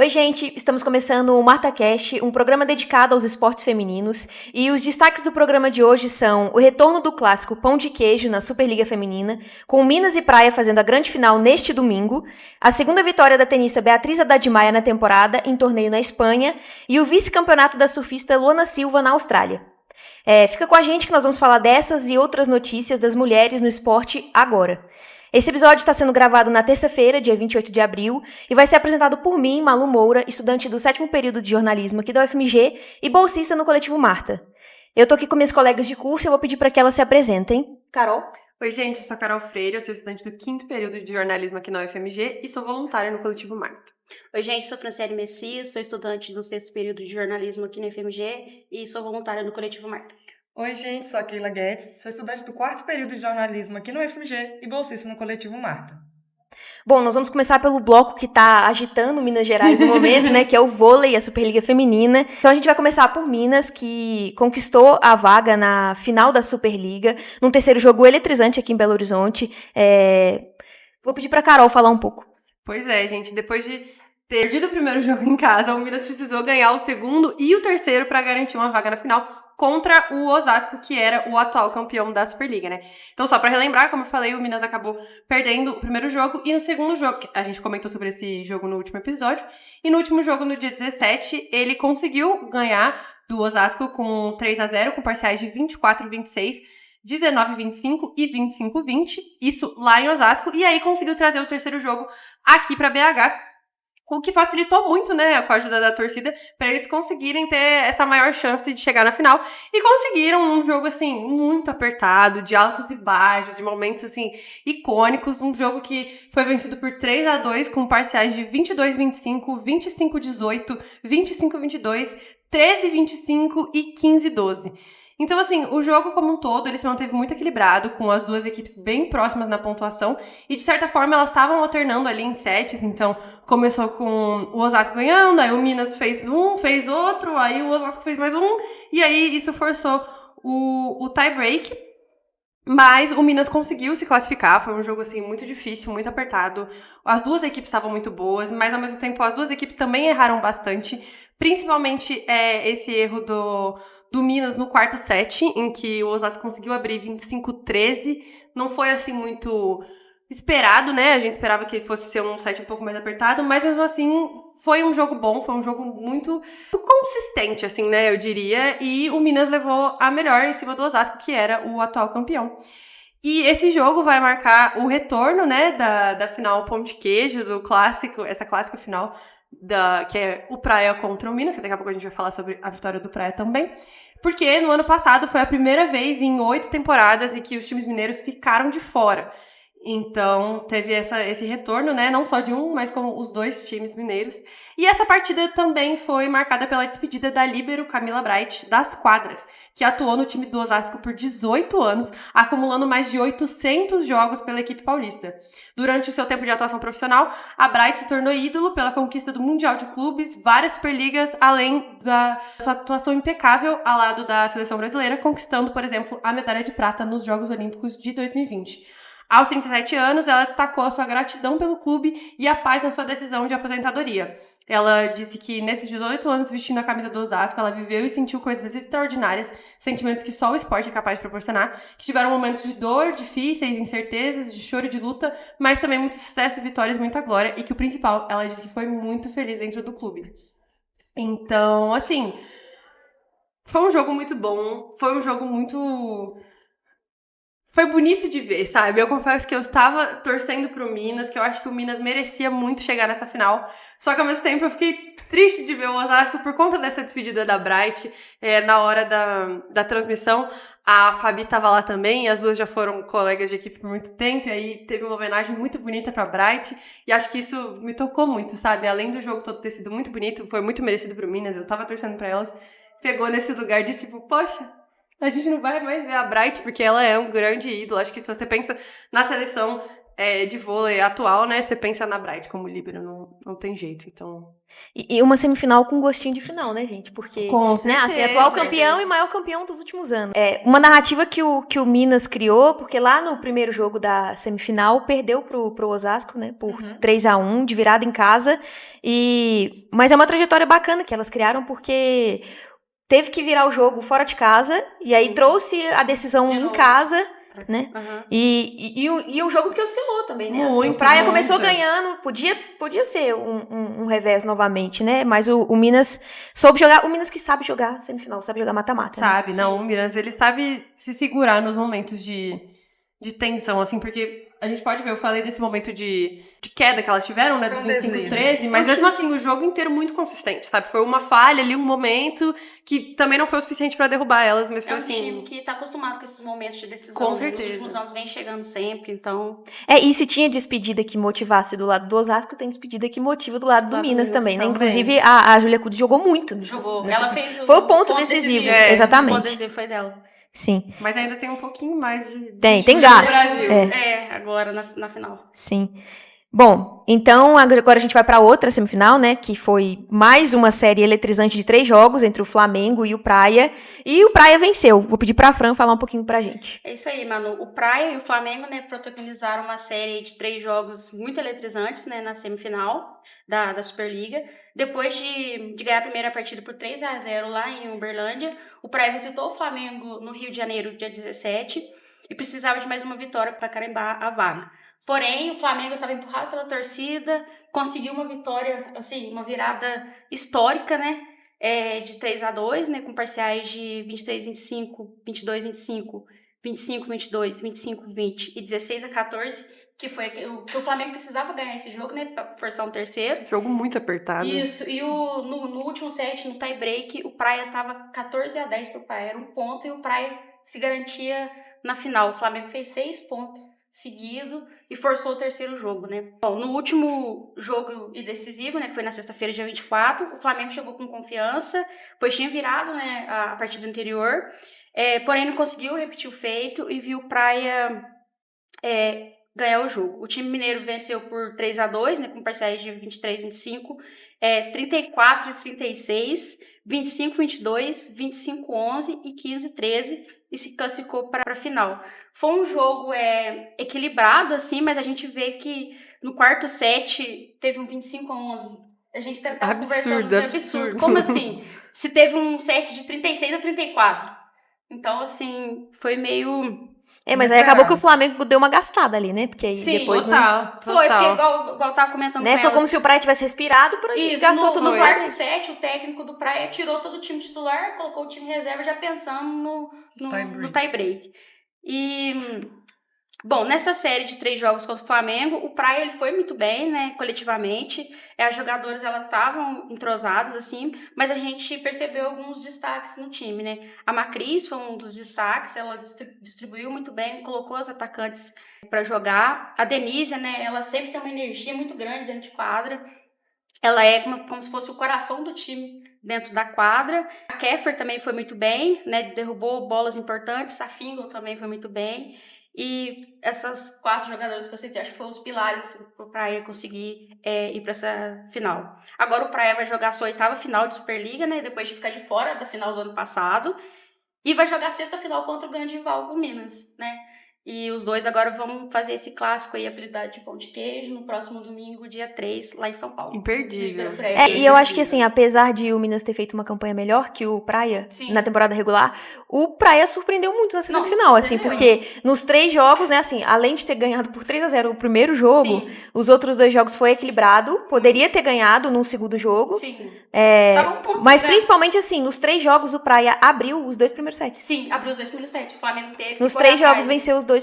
Oi, gente! Estamos começando o MartaCast, um programa dedicado aos esportes femininos. E os destaques do programa de hoje são o retorno do clássico Pão de Queijo na Superliga Feminina, com Minas e Praia fazendo a grande final neste domingo, a segunda vitória da tenista Beatriz Haddad Maia na temporada, em torneio na Espanha, e o vice-campeonato da surfista Luana Silva na Austrália. Fica com a gente que nós vamos falar dessas e outras notícias das mulheres no esporte agora. Esse episódio está sendo gravado na terça-feira, dia 28 de abril, e vai ser apresentado por mim, Malu Moura, estudante do 7º período de jornalismo aqui da UFMG e bolsista no Coletivo Marta. Eu tô aqui com minhas colegas de curso e eu vou pedir para que elas se apresentem. Carol? Oi, gente, eu sou a Carol Freire, eu sou estudante do 5º período de jornalismo aqui na UFMG e sou voluntária no Coletivo Marta. Oi, gente, sou Franciele Messias, sou estudante do 6º período de jornalismo aqui na UFMG e sou voluntária no Coletivo Marta. Oi, gente, sou a Keila Guedes, sou estudante do 4º período de jornalismo aqui no UFMG e bolsista no Coletivo Marta. Bom, nós vamos começar pelo bloco que tá agitando Minas Gerais no momento, né, que é o vôlei, a Superliga Feminina. Então a gente vai começar por Minas, que conquistou a vaga na final da Superliga, num terceiro jogo eletrizante aqui em Belo Horizonte. Vou pedir pra Carol falar um pouco. Pois é, gente, depois de ter perdido o primeiro jogo em casa, o Minas precisou ganhar o segundo e o terceiro para garantir uma vaga na final contra o Osasco, que era o atual campeão da Superliga, né? Então, só para relembrar, como eu falei, o Minas acabou perdendo o primeiro jogo e no segundo jogo, a gente comentou sobre esse jogo no último episódio, e no último jogo, no dia 17, ele conseguiu ganhar do Osasco com 3-0, com parciais de 24-26, 19-25 e 25-20, isso lá em Osasco, e aí conseguiu trazer o terceiro jogo aqui para BH, o que facilitou muito, né, com a ajuda da torcida, para eles conseguirem ter essa maior chance de chegar na final. E conseguiram um jogo, assim, muito apertado, de altos e baixos, de momentos, assim, icônicos. Um jogo que foi vencido por 3-2, com parciais de 22-25, 25-18, 25-22, 13-25 e 15-12. Então, assim, o jogo como um todo, ele se manteve muito equilibrado, com as duas equipes bem próximas na pontuação, e de certa forma elas estavam alternando ali em sets, então começou com o Osasco ganhando, aí o Minas fez um, fez outro, aí o Osasco fez mais um, e aí isso forçou o tie-break, mas o Minas conseguiu se classificar, foi um jogo, assim, muito difícil, muito apertado, as duas equipes estavam muito boas, mas ao mesmo tempo as duas equipes também erraram bastante, principalmente esse erro do Minas no quarto set, em que o Osasco conseguiu abrir 25-13. Não foi, assim, muito esperado, né? A gente esperava que fosse ser um set um pouco mais apertado, mas mesmo assim foi um jogo bom, foi um jogo muito consistente, assim, né? Eu diria. E o Minas levou a melhor em cima do Osasco, que era o atual campeão. E esse jogo vai marcar o retorno, né, da final Pão de Queijo, do clássico, essa clássica final, que é o Praia contra o Minas, que daqui a pouco a gente vai falar sobre a vitória do Praia também, porque no ano passado foi a primeira vez em 8 temporadas em que os times mineiros ficaram de fora. Então, teve esse retorno, né, não só de um, mas como os dois times mineiros. E essa partida também foi marcada pela despedida da líbero Camila Bright das quadras, que atuou no time do Osasco por 18 anos, acumulando mais de 800 jogos pela equipe paulista. Durante o seu tempo de atuação profissional, a Bright se tornou ídolo pela conquista do Mundial de Clubes, várias Superligas, além da sua atuação impecável ao lado da seleção brasileira, conquistando, por exemplo, a medalha de prata nos Jogos Olímpicos de 2020. Aos 37 anos, ela destacou a sua gratidão pelo clube e a paz na sua decisão de aposentadoria. Ela disse que nesses 18 anos vestindo a camisa do Osasco, ela viveu e sentiu coisas extraordinárias, sentimentos que só o esporte é capaz de proporcionar, que tiveram momentos de dor, difíceis, incertezas, de choro e de luta, mas também muito sucesso, vitórias, muita glória, e que o principal, ela disse que foi muito feliz dentro do clube. Então, assim, foi um jogo muito bom, foi um jogo muito... Foi bonito de ver, sabe? Eu confesso que eu estava torcendo pro Minas, que eu acho que o Minas merecia muito chegar nessa final. Só que ao mesmo tempo eu fiquei triste de ver o Osasco por conta dessa despedida da Bright. Na hora da transmissão, a Fabi estava lá também, e as duas já foram colegas de equipe por muito tempo, e aí teve uma homenagem muito bonita pra Bright, e acho que isso me tocou muito, sabe? Além do jogo todo ter sido muito bonito, foi muito merecido pro Minas, eu tava torcendo pra elas, pegou nesse lugar de tipo, poxa, a gente não vai mais ver a Bright, porque ela é um grande ídolo. Acho que se você pensa na seleção, de vôlei atual, né? Você pensa na Bright como líbero, não tem jeito, então... E uma semifinal com gostinho de final, né, gente? Porque, Com né, assim, certeza. atual campeão e maior campeão dos últimos anos. É uma narrativa que o Minas criou, porque lá no primeiro jogo da semifinal perdeu pro Osasco, né, por 3-1, de virada em casa. Mas é uma trajetória bacana que elas criaram, porque teve que virar o jogo fora de casa, e aí trouxe a decisão De em novo. casa, né? Aham. E um jogo que oscilou também, né? Assim, o Muito, Praia muito. começou ganhando, podia ser um revés novamente, né? Mas o Minas soube jogar, o Minas que sabe jogar semifinal, sabe jogar mata-mata. Né? Sabe, não, o Minas, ele sabe se segurar nos momentos de tensão, assim, porque a gente pode ver, eu falei desse momento de queda que elas tiveram, né, Foi do um deslize. 25-13, mas mesmo assim, o jogo inteiro muito consistente, sabe? Foi uma falha ali, um momento que também não foi o suficiente pra derrubar elas, mas É foi um assim... time que tá acostumado com esses momentos de decisão. Com né? certeza. Nos últimos anos vem chegando sempre, então... E se tinha despedida que motivasse do lado do Osasco, tem despedida que motiva do lado do Minas também, né? também. Inclusive, a Júlia Cudis jogou muito. Jogou. Ela fez Foi o ponto decisivo, É, exatamente. O ponto decisivo foi dela. Sim, Mas ainda tem um pouquinho mais de... tem no gato. Brasil. Agora na final. Sim. Bom, então agora a gente vai para outra semifinal, né? Que foi mais uma série eletrizante de 3 jogos entre o Flamengo e o Praia. E o Praia venceu. Vou pedir pra Fran falar um pouquinho pra gente. É isso aí, Manu. O Praia e o Flamengo, né, protagonizaram uma série de 3 jogos muito eletrizantes, né, na semifinal da Superliga. Depois de ganhar a primeira partida por 3-0 lá em Uberlândia, o Praia visitou o Flamengo no Rio de Janeiro, dia 17, e precisava de mais uma vitória para carimbar a vaga. Porém, o Flamengo estava empurrado pela torcida, conseguiu uma vitória, assim, uma virada histórica, né? De 3-2, né? Com parciais de 23-25, 22-25, 25-22, 25-20 e 16-14, que foi que o Flamengo precisava ganhar esse jogo, né? Para forçar um terceiro. Jogo muito apertado. Isso, e no último set, no tie break, o Praia tava 14-10 pro Praia, era um ponto, e o Praia se garantia na final. O Flamengo fez 6 pontos seguido e forçou o terceiro jogo, né? Bom, no último jogo e decisivo, né, que foi na sexta-feira, dia 24, o Flamengo chegou com confiança, pois tinha virado, né, a partida anterior, porém não conseguiu repetir o feito e viu o Praia ganhar o jogo. O time mineiro venceu por 3-2, né, com parciais de 23-25, 34-36, 25-22, 25-11 e 15-13, e se classificou para a final. Foi um jogo equilibrado, assim, mas a gente vê que no quarto set teve um 25-11. A gente tava conversando, isso é absurdo. Como assim? Se teve um set de 36-34. Então, assim, foi meio... Mas aí acabou que o Flamengo deu uma gastada ali, né? Porque aí Sim, depois... Total. Foi, porque igual eu tava comentando Né? com Foi elas, como se o Praia tivesse respirado e gastou tudo no no quarto set, o técnico do Praia tirou todo o time titular, colocou o time reserva já pensando no tie-break. Bom, nessa série de 3 jogos contra o Flamengo, o Praia ele foi muito bem, né, coletivamente. As jogadoras elas estavam entrosadas, assim, mas a gente percebeu alguns destaques no time, né? A Macris foi um dos destaques, ela distribuiu muito bem, colocou as atacantes para jogar. A Denise, né, ela sempre tem uma energia muito grande dentro de quadra. Ela é como se fosse o coração do time dentro da quadra. A Kéfera também foi muito bem, né, derrubou bolas importantes. A Fingal também foi muito bem. E essas 4 jogadoras que eu citei, acho que foram os pilares para o Praia conseguir ir para essa final. Agora o Praia vai jogar a sua 8ª final de Superliga, né? Depois de ficar de fora da final do ano passado. E vai jogar a 6ª final contra o grande rival, o Minas, né? E os dois agora vão fazer esse clássico aí, apelidado de Pão de Queijo, no próximo domingo, dia 3, lá em São Paulo. Imperdível. E eu acho que, assim, apesar de o Minas ter feito uma campanha melhor que o Praia na temporada regular, o Praia surpreendeu muito nessa semifinal, assim, porque nos 3 jogos, né, assim, além de ter ganhado por 3-0 o primeiro jogo, os outros 2 jogos foi equilibrado, poderia ter ganhado num segundo jogo. Tava um ponto, mas principalmente, assim, nos 3 jogos o Praia abriu os 2 primeiros sets. Sim, abriu os 2 primeiros sets. O Flamengo teve nos 3 jogos venceu os 2.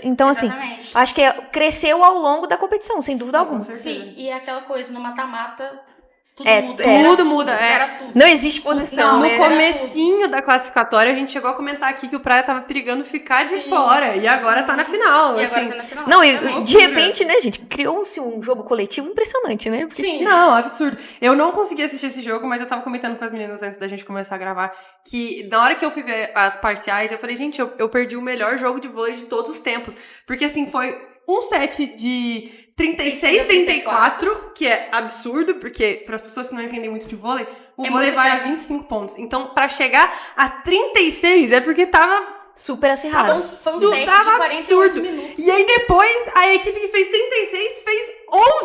Então, Exatamente. assim, acho que cresceu ao longo da competição, sem dúvida alguma. Sim, e é aquela coisa, no mata-mata, Tudo muda. Era tudo. Não existe posição, No né? comecinho da classificatória, a gente chegou a comentar aqui que o Praia tava perigando ficar de fora. E agora tá na final. E assim. agora tá na final. Não, e de repente, né, gente, criou-se um jogo coletivo impressionante, né? Porque... Sim. Não, absurdo. Eu não consegui assistir esse jogo, mas eu tava comentando com as meninas antes da gente começar a gravar que na hora que eu fui ver as parciais, eu falei, gente, eu perdi o melhor jogo de vôlei de todos os tempos. Porque, assim, foi um set de 36-34, que é absurdo, porque para as pessoas que não entendem muito de vôlei, o vôlei vai a 25 pontos. Então, para chegar a 36 é porque tava Super acirrado. Foi um set de tava 48 absurdo. minutos. E aí depois, a equipe que fez 36 fez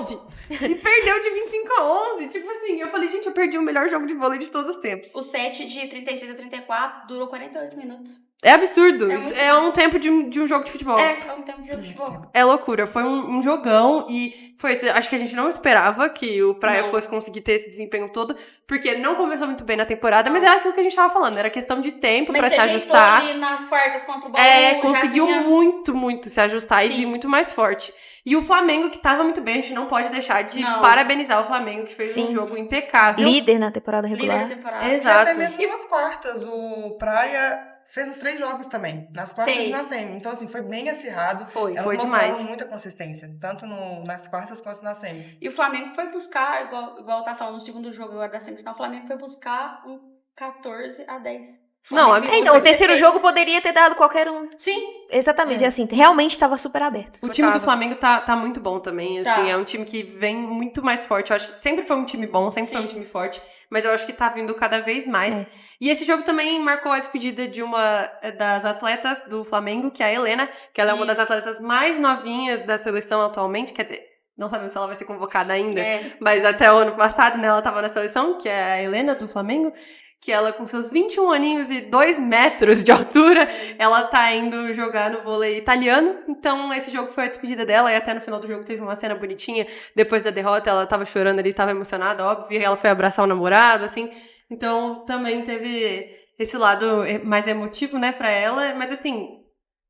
11. E perdeu de 25 a 11. Tipo assim, eu falei, gente, eu perdi o melhor jogo de vôlei de todos os tempos. O set de 36 a 34 durou 48 minutos. É absurdo. É muito É um tempo de um jogo de futebol. É um tempo de jogo de futebol. É loucura. Foi um jogão e foi isso. Acho que a gente não esperava que o Praia Não. fosse conseguir ter esse desempenho todo, porque não começou muito bem na temporada, Não. mas era aquilo que a gente tava falando. Era questão de tempo Mas pra se se ajeitou ajustar. ali nas quartas contra o Bauru, já Conseguiu vinha- muito se ajustar e Sim. vir muito mais forte. E o Flamengo, que tava muito bem, a gente não pode deixar de Não. parabenizar o Flamengo, que fez um Sim. jogo impecável. Líder na temporada líder regular. da temporada. E Exato. até mesmo nas quartas, o Praia fez os 3 jogos também, nas quartas Sim. e na semi. Então, assim, foi bem acirrado. Foi Elas mostraram demais. muita consistência, tanto nas quartas quanto nas semis. E o Flamengo foi buscar, igual eu tava falando no segundo jogo agora da semifinal, o Flamengo foi buscar um 14-10. Não, Flamengo é- Então, o terceiro perfeito. jogo poderia ter dado qualquer um. Sim, Exatamente, assim, realmente estava super aberto. O time do Tava. Flamengo tá muito bom também, assim, Tá. é um time que vem muito mais forte. Eu acho que sempre foi um time bom, sempre foi um Sim. time forte, mas eu acho que tá vindo cada vez mais. É. E esse jogo também marcou a despedida de uma das atletas do Flamengo, que é a Helena, que ela é uma das Isso. atletas mais novinhas da seleção atualmente, quer dizer, não sabemos se ela vai ser convocada ainda, é. mas até o ano passado, né, ela tava na seleção, que é a Helena do Flamengo, que ela com seus 21 aninhos e 2 metros de altura, ela tá indo jogar no vôlei italiano. Então esse jogo foi a despedida dela e até no final do jogo teve uma cena bonitinha. Depois da derrota ela tava chorando ali, tava emocionada, óbvio, e ela foi abraçar o namorado, assim. Então também teve esse lado mais emotivo, né, pra ela. Mas assim,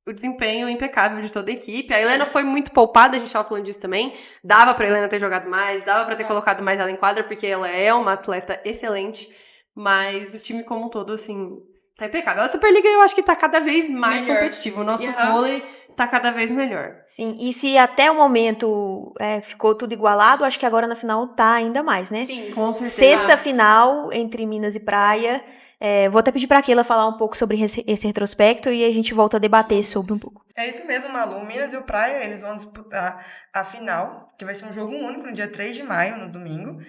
o desempenho impecável de toda a equipe. A Helena foi muito poupada, a gente tava falando disso também. Dava pra Helena ter jogado mais, dava pra ter colocado mais ela em quadra, porque ela é uma atleta excelente. Mas o time como um todo, assim, tá impecável. A Superliga eu acho que tá cada vez mais Melhor. competitivo. O nosso Aham. vôlei tá cada vez melhor. Sim, e se até o momento ficou tudo igualado, acho que agora na final tá ainda mais, né? Sim. Com certeza. Sexta final entre Minas e Praia. Vou até pedir pra Keila falar um pouco sobre esse retrospecto e a gente volta a debater sobre um pouco. É isso mesmo, Malu. O Minas e o Praia, eles vão disputar a final, que vai ser um jogo único no dia 3 de maio, no domingo,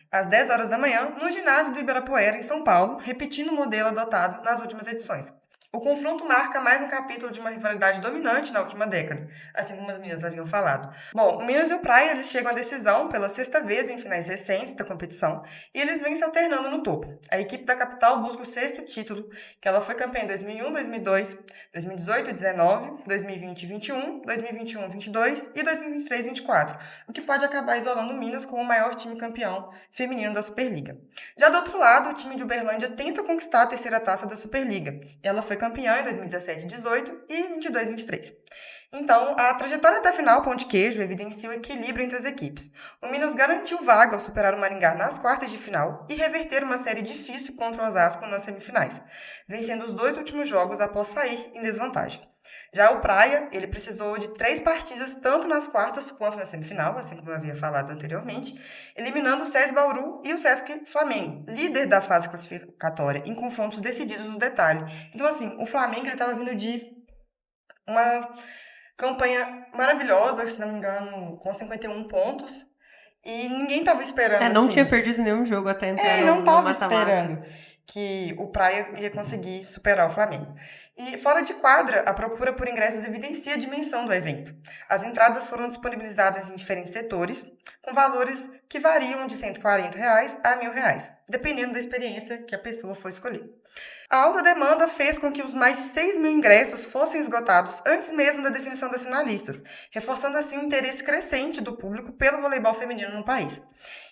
às 10 horas da manhã, no ginásio do Ibirapuera, em São Paulo, repetindo o modelo adotado nas últimas edições. O confronto marca mais um capítulo de uma rivalidade dominante na última década, assim como as meninas haviam falado. Bom, o Minas e o Praia, eles chegam à decisão pela 6ª vez em finais recentes da competição e eles vêm se alternando no topo. A equipe da capital busca o 6º título, que ela foi campeã em 2001, 2002, 2018 e 19, 2020 e 21, 2021 e 22 e 2023 e 24, o que pode acabar isolando o Minas como o maior time campeão feminino da Superliga. Já do outro lado, o time de Uberlândia tenta conquistar a 3ª taça da Superliga, e ela foi campeã em 2017 e 18 e 22 e 23. Então, a trajetória até a final, Pão de Queijo, evidencia o equilíbrio entre as equipes. O Minas garantiu vaga ao superar o Maringá nas quartas de final e reverter uma série difícil contra o Osasco nas semifinais, vencendo os 2 últimos jogos após sair em desvantagem. Já o Praia, ele precisou de 3 partidas tanto nas quartas quanto na semifinal, assim como eu havia falado anteriormente, eliminando o SESI Bauru e o Sesc Flamengo, líder da fase classificatória, em confrontos decididos no detalhe. Então, assim, o Flamengo estava vindo de uma campanha maravilhosa, se não me engano, com 51 pontos, e ninguém estava esperando, Não assim, tinha perdido nenhum jogo até entrar não no estava mata-mata. esperando que o Praia ia conseguir superar o Flamengo. E fora de quadra, a procura por ingressos evidencia a dimensão do evento. As entradas foram disponibilizadas em diferentes setores, com valores que variam de R$ 140 a R$ 1.000, dependendo da experiência que a pessoa for escolher. A alta demanda fez com que os mais de 6 mil ingressos fossem esgotados antes mesmo da definição das finalistas, reforçando assim o interesse crescente do público pelo voleibol feminino no país.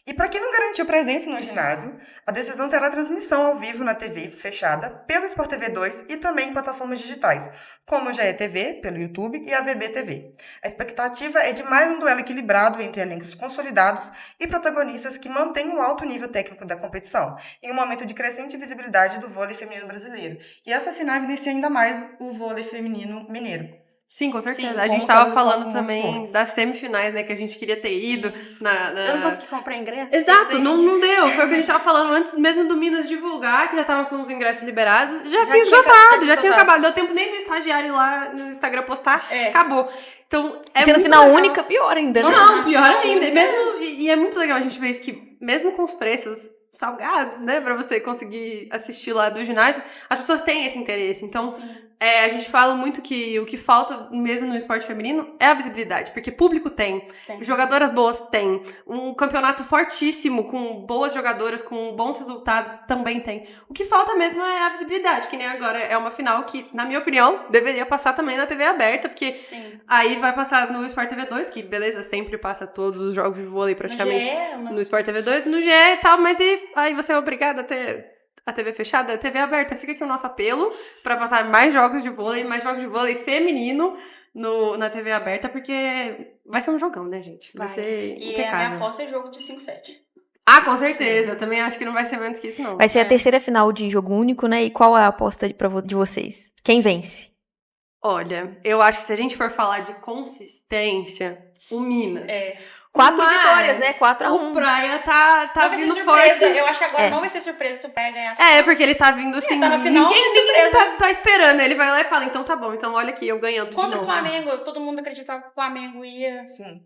E para quem não garantiu presença no ginásio, a decisão terá transmissão ao vivo na TV fechada pelo Sport TV 2 e também em plataformas digitais, como o GE TV, pelo YouTube e a VB TV. A expectativa é de mais um duelo equilibrado entre elencos consolidados e protagonistas que mantêm o alto nível técnico da competição, em um momento de crescente visibilidade do vôlei feminino brasileiro. E essa final evidencia ainda mais o vôlei feminino mineiro. Sim, com certeza. Sim, A gente como tava elas falando estavam muito também fortes. das semifinais, né? Que a gente queria ter ido Eu não consegui comprar ingresso. Exato, Esse- não deu. Foi o que a gente tava falando antes mesmo do Minas divulgar, que já tava com os ingressos liberados. Já tinha tinha esgotado, já tinha esgotado. acabado. Deu tempo nem do estagiário lá no Instagram postar. É. Acabou. Então, é Sendo muito final legal. única, pior ainda, né? Nossa, Não, pior final ainda. única. E é muito legal a gente ver isso que, mesmo com os preços salgados, né, pra você conseguir assistir lá do ginásio, as pessoas têm esse interesse. Então, a gente fala muito que o que falta mesmo no esporte feminino é a visibilidade, porque público tem, jogadoras boas tem, um campeonato fortíssimo com boas jogadoras, com bons resultados também tem. O que falta mesmo é a visibilidade, que nem agora é uma final que, na minha opinião, deveria passar também na TV aberta, porque Sim. aí vai passar no Sport TV 2, que beleza, sempre passa todos os jogos de vôlei praticamente no Sport TV 2, no GE e tal, mas aí você é obrigada a ter a TV fechada, a TV aberta. Fica aqui o nosso apelo pra passar mais jogos de vôlei feminino na TV aberta, porque vai ser um jogão, né, gente? Vai ser E a impecável. minha aposta é jogo de 5-7. Ah, com certeza. Eu também acho que não vai ser menos que isso, não. Vai ser a terceira final de jogo único, né? E qual é a aposta de vocês? Quem vence? Olha, eu acho que se a gente for falar de consistência, o Minas. 4 Mas vitórias, né? 4-1. O Praia tá Não vai ser vindo surpresa. forte. Eu acho que agora É. não vai ser surpresa se o Praia ganhar. Porque ele tá vindo assim. tá na final, ninguém surpresa. tá esperando. Ele vai lá e fala: então tá bom, então olha aqui, eu ganhando de Contra o novo. Flamengo, todo mundo acreditava que o Flamengo ia... Sim.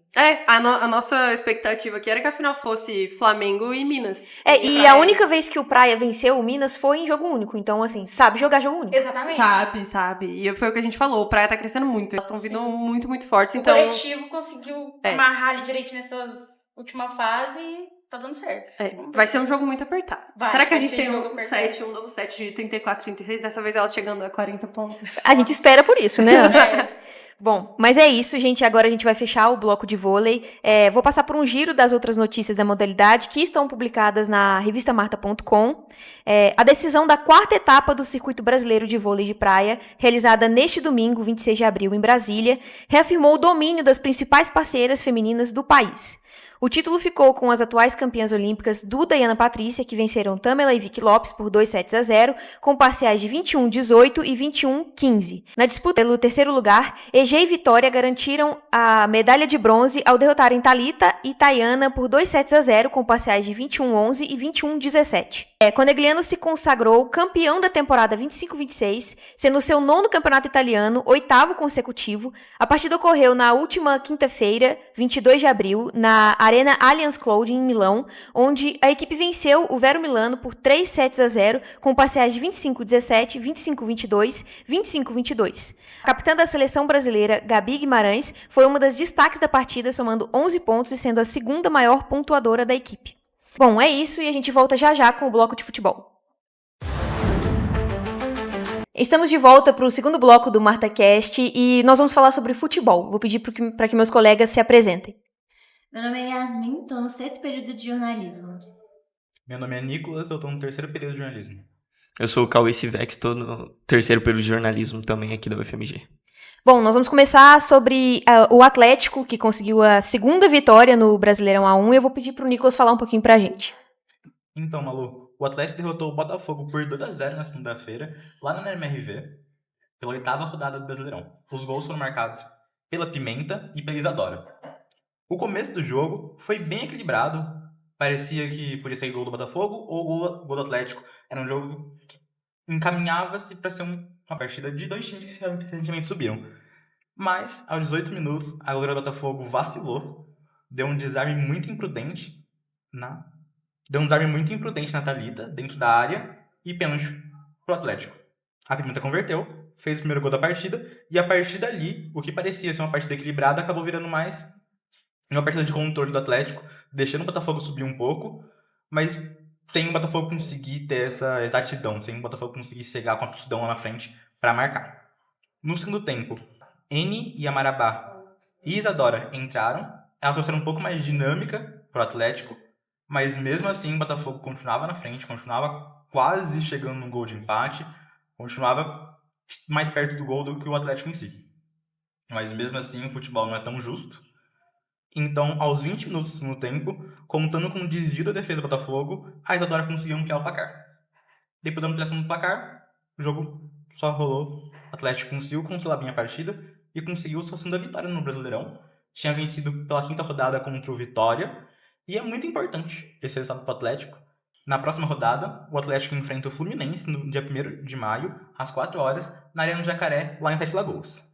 A nossa expectativa aqui era que a final fosse Flamengo e Minas. E Praia. a única vez que o Praia venceu o Minas foi em jogo único. Então, assim, sabe jogar jogo único. Exatamente. Sabe. E foi o que a gente falou. O Praia tá crescendo muito. Elas estão vindo muito, muito fortes. O Então, coletivo conseguiu amarrar ali direito nessas última fase e tá dando certo. vai ser um jogo muito apertado. Vai, Será que a vai gente ser tem jogo apertado. um novo set de 34, 36? Dessa vez elas chegando a 40 pontos. A gente espera por isso, né? É. Bom, mas é isso, gente. Agora a gente vai fechar o bloco de vôlei. Vou passar por um giro das outras notícias da modalidade que estão publicadas na revistamarta.com. A decisão da 4ª etapa do Circuito Brasileiro de Vôlei de Praia, realizada neste domingo, 26 de abril, em Brasília, reafirmou o domínio das principais parceiras femininas do país. O título ficou com as atuais campeãs olímpicas Duda e Ana Patrícia, que venceram Tamela e Vicky Lopes por 2-0, com parciais de 21-18 e 21-15. Na disputa pelo terceiro lugar, EG e Vitória garantiram a medalha de bronze ao derrotarem Thalita e Tayana por 2-0, com parciais de 21-11 e 21-17. Conegliano se consagrou campeão da temporada 25-26, sendo o seu 9º campeonato italiano, 8º consecutivo. A partida ocorreu na última quinta-feira, 22 de abril, na Arena Allianz Cloud, em Milão, onde a equipe venceu o Vero Milano por 3-0, com parciais de 25-17, 25-22, 25-22. A capitã da seleção brasileira, Gabi Guimarães, foi uma das destaques da partida, somando 11 pontos e sendo a segunda maior pontuadora da equipe. Bom, é isso e a gente volta já com o bloco de futebol. Estamos de volta para o segundo bloco do MartaCast e nós vamos falar sobre futebol. Vou pedir para que meus colegas se apresentem. Meu nome é Yasmin, estou no 6º período de jornalismo. Meu nome é Nicolas, eu estou no 3º período de jornalismo. Eu sou o Cauê Civex, estou no 3º período de jornalismo também aqui da UFMG. Bom, nós vamos começar sobre o Atlético, que conseguiu a segunda vitória no Brasileirão A1, e eu vou pedir para o Nicolas falar um pouquinho para a gente. Então, Malu, o Atlético derrotou o Botafogo por 2-0 na segunda-feira, lá na MRV, pela 8ª rodada do Brasileirão. Os gols foram marcados pela Pimenta e pela Isadora. O começo do jogo foi bem equilibrado, parecia que podia ser gol do Botafogo ou gol do Atlético. Era um jogo que encaminhava-se para ser uma partida de dois times que recentemente subiram. Mas, aos 18 minutos, a goleira do Botafogo vacilou, deu um desarme muito imprudente na Thalita, dentro da área, e pênalti pro Atlético. A Pimenta converteu, fez o primeiro gol da partida, e a partir dali, o que parecia ser uma partida equilibrada, acabou virando mais uma partida de controle do Atlético, deixando o Botafogo subir um pouco, mas sem o Botafogo conseguir ter essa exatidão, sem o Botafogo conseguir cegar com a aptidão lá na frente para marcar. No segundo tempo, N e Amarabá e Isadora entraram, elas trouxeram um pouco mais de dinâmica pro Atlético, mas mesmo assim o Botafogo continuava na frente, continuava quase chegando no gol de empate, continuava mais perto do gol do que o Atlético em si. Mas mesmo assim o futebol não é tão justo. Então, aos 20 minutos do segundo tempo, contando com o desvio da defesa do Botafogo, a Isadora conseguiu ampliar o placar. Depois da ampliação do placar, o jogo só rolou. O Atlético conseguiu controlar bem a partida, e conseguiu sua segunda vitória no Brasileirão. Tinha vencido pela 5ª rodada contra o Vitória, e é muito importante esse resultado para o Atlético. Na próxima rodada, o Atlético enfrenta o Fluminense no dia 1º de maio, às 4 horas, na Arena do Jacaré, lá em Sete Lagoas.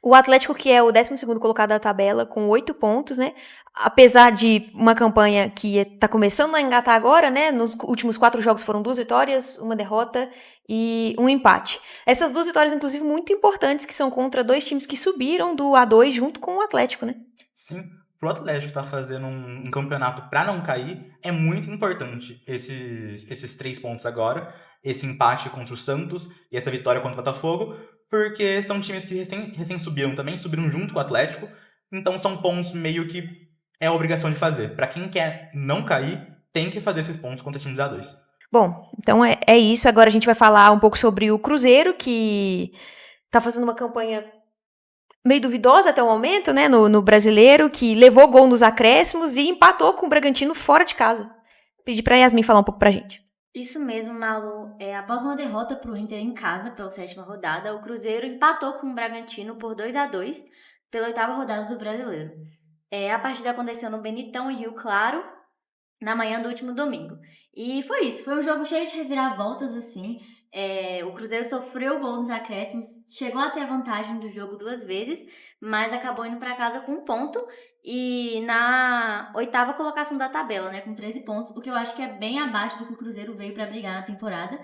O Atlético, que é o 12º colocado da tabela, com 8 pontos, né? Apesar de uma campanha que tá começando a engatar agora, né? Nos últimos 4 jogos foram 2 vitórias, 1 derrota e 1 empate. Essas 2 vitórias, inclusive, muito importantes, que são contra 2 times que subiram do A2 junto com o Atlético, né? Sim, pro Atlético estar fazendo um campeonato para não cair, é muito importante esses 3 pontos agora, esse empate contra o Santos e essa vitória contra o Botafogo, porque são times que recém subiram também, subiram junto com o Atlético, então são pontos meio que é a obrigação de fazer. Para quem quer não cair, tem que fazer esses pontos contra times A2. Bom, então é isso. Agora a gente vai falar um pouco sobre o Cruzeiro, que tá fazendo uma campanha meio duvidosa até o momento, né, no Brasileiro, que levou gol nos acréscimos e empatou com o Bragantino fora de casa. Pedi pra Yasmin falar um pouco pra gente. Isso mesmo, Malu. Após uma derrota para o Inter em casa pela 7ª rodada, o Cruzeiro empatou com o Bragantino por 2-2 pela 8ª rodada do Brasileiro. A partida aconteceu no Benitão, em Rio Claro, na manhã do último domingo. E foi isso, foi um jogo cheio de reviravoltas, assim. O Cruzeiro sofreu gol nos acréscimos, chegou a ter a vantagem do jogo 2 vezes, mas acabou indo para casa com 1 ponto e na 8ª colocação da tabela, né, com 13 pontos, o que eu acho que é bem abaixo do que o Cruzeiro veio para brigar na temporada.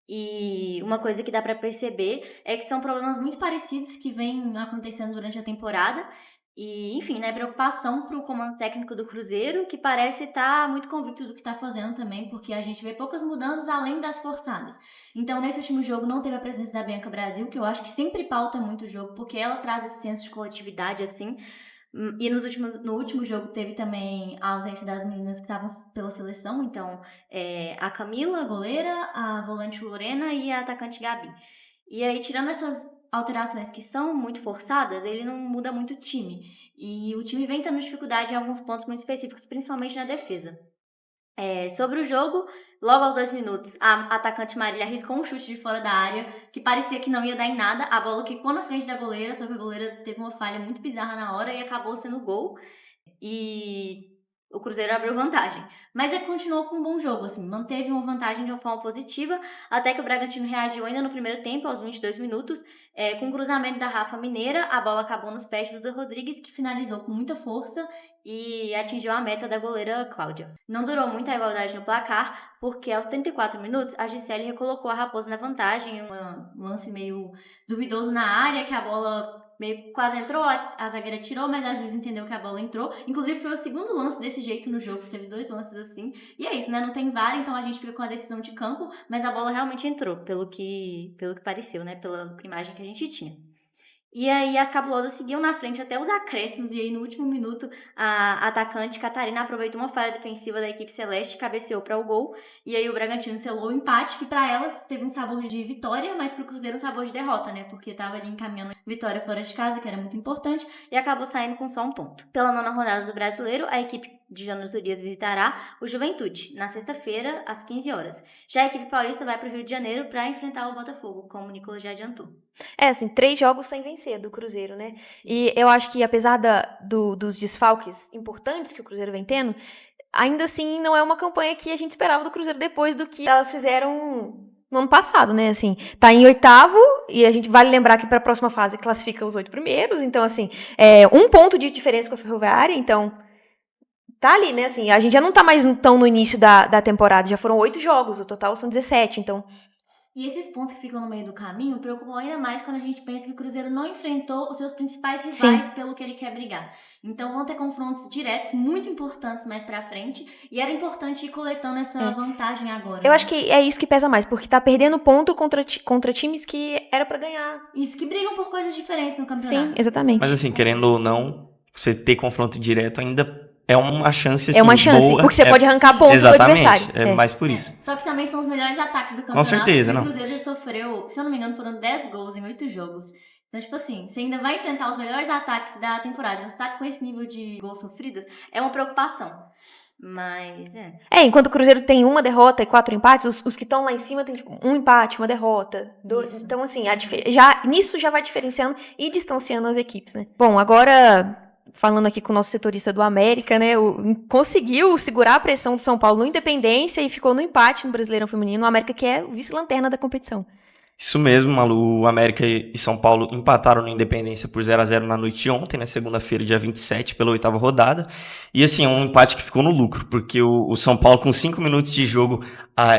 E uma coisa que dá para perceber é que são problemas muito parecidos que vêm acontecendo durante a temporada. E, enfim, né, preocupação para o comando técnico do Cruzeiro, que parece estar muito convicto do que está fazendo também, porque a gente vê poucas mudanças além das forçadas. Então, nesse último jogo, não teve a presença da Bianca Brasil, que eu acho que sempre pauta muito o jogo, porque ela traz esse senso de coletividade, assim. E no último jogo teve também a ausência das meninas que estavam pela seleção, então a Camila, a goleira, a volante Lorena e a atacante Gabi. E aí, tirando essas alterações que são muito forçadas, ele não muda muito o time. E o time vem tendo dificuldade em alguns pontos muito específicos, principalmente na defesa. Sobre o jogo, logo aos 2 minutos, a atacante Marília arriscou um chute de fora da área, que parecia que não ia dar em nada. A bola quicou na frente da goleira, só que a goleira teve uma falha muito bizarra na hora e acabou sendo gol. E o Cruzeiro abriu vantagem. Mas ele continuou com um bom jogo, assim, manteve uma vantagem de uma forma positiva, até que o Bragantino reagiu ainda no primeiro tempo, aos 22 minutos, com um cruzamento da Rafa Mineira. A bola acabou nos pés do Duda Rodrigues, que finalizou com muita força e atingiu a meta da goleira Cláudia. Não durou muito a igualdade no placar, porque aos 34 minutos, a Gisele recolocou a Raposa na vantagem, um lance meio duvidoso na área, que a bola meio quase entrou, a zagueira tirou, mas a juiz entendeu que a bola entrou. Inclusive, foi o segundo lance desse jeito no jogo, teve 2 lances assim. E é isso, né? Não tem VAR, então a gente fica com a decisão de campo, mas a bola realmente entrou, pelo que pareceu, né? Pela imagem que a gente tinha. E aí as cabulosas seguiam na frente até os acréscimos, e aí no último minuto a atacante Catarina aproveitou uma falha defensiva da equipe celeste, cabeceou para o gol, e aí o Bragantino selou o empate, que para elas teve um sabor de vitória, mas pro Cruzeiro um sabor de derrota, né, porque tava ali encaminhando vitória fora de casa, que era muito importante, e acabou saindo com só 1 ponto. Pela 9ª rodada do Brasileiro, a equipe de Jonas Urias visitará o Juventude, na sexta-feira, às 15 horas. Já a equipe paulista vai para o Rio de Janeiro para enfrentar o Botafogo, como o Nicolas já adiantou. Assim, 3 jogos sem vencer do Cruzeiro, né? E eu acho que, apesar dos desfalques importantes que o Cruzeiro vem tendo, ainda assim não é uma campanha que a gente esperava do Cruzeiro depois do que elas fizeram no ano passado, né? Assim, tá em 8º, e a gente vale lembrar que para a próxima fase classifica os 8 primeiros, então, assim, 1 ponto de diferença com a Ferroviária, então tá ali, né? Assim, a gente já não tá mais tão no início da temporada, já foram 8 jogos, o total são 17, então. E esses pontos que ficam no meio do caminho preocupam ainda mais quando a gente pensa que o Cruzeiro não enfrentou os seus principais rivais pelo que ele quer brigar. Então vão ter confrontos diretos muito importantes mais pra frente, e era importante ir coletando essa vantagem agora. Eu acho que é isso que pesa mais, porque tá perdendo ponto contra times que era pra ganhar. Isso, que brigam por coisas diferentes no campeonato. Sim, exatamente. Mas assim, querendo ou não, você ter confronto direto ainda é uma chance, assim, é uma chance, boa. Porque você pode arrancar pontos do adversário. É mais por isso. Só que também são os melhores ataques do campeonato. Com certeza, o não. Cruzeiro já sofreu, se eu não me engano, foram 10 gols em 8 jogos. Então, tipo assim, você ainda vai enfrentar os melhores ataques da temporada. Você tá com esse nível de gols sofridos, é uma preocupação. Mas, Enquanto o Cruzeiro tem uma derrota e 4 empates, os que estão lá em cima tem tipo, um empate, uma derrota. Isso. Então, assim, nisso já vai diferenciando e distanciando as equipes, né? Bom, agora, falando aqui com o nosso setorista do América, né? Conseguiu segurar a pressão do São Paulo no Independência e ficou no empate no Brasileirão Feminino. O América que é o vice-lanterna da competição. Isso mesmo, Malu. O América e São Paulo empataram no Independência por 0-0 na noite de ontem, né? Segunda-feira, dia 27, pela 8ª rodada. E assim, é um empate que ficou no lucro, porque o São Paulo, com 5 minutos de jogo,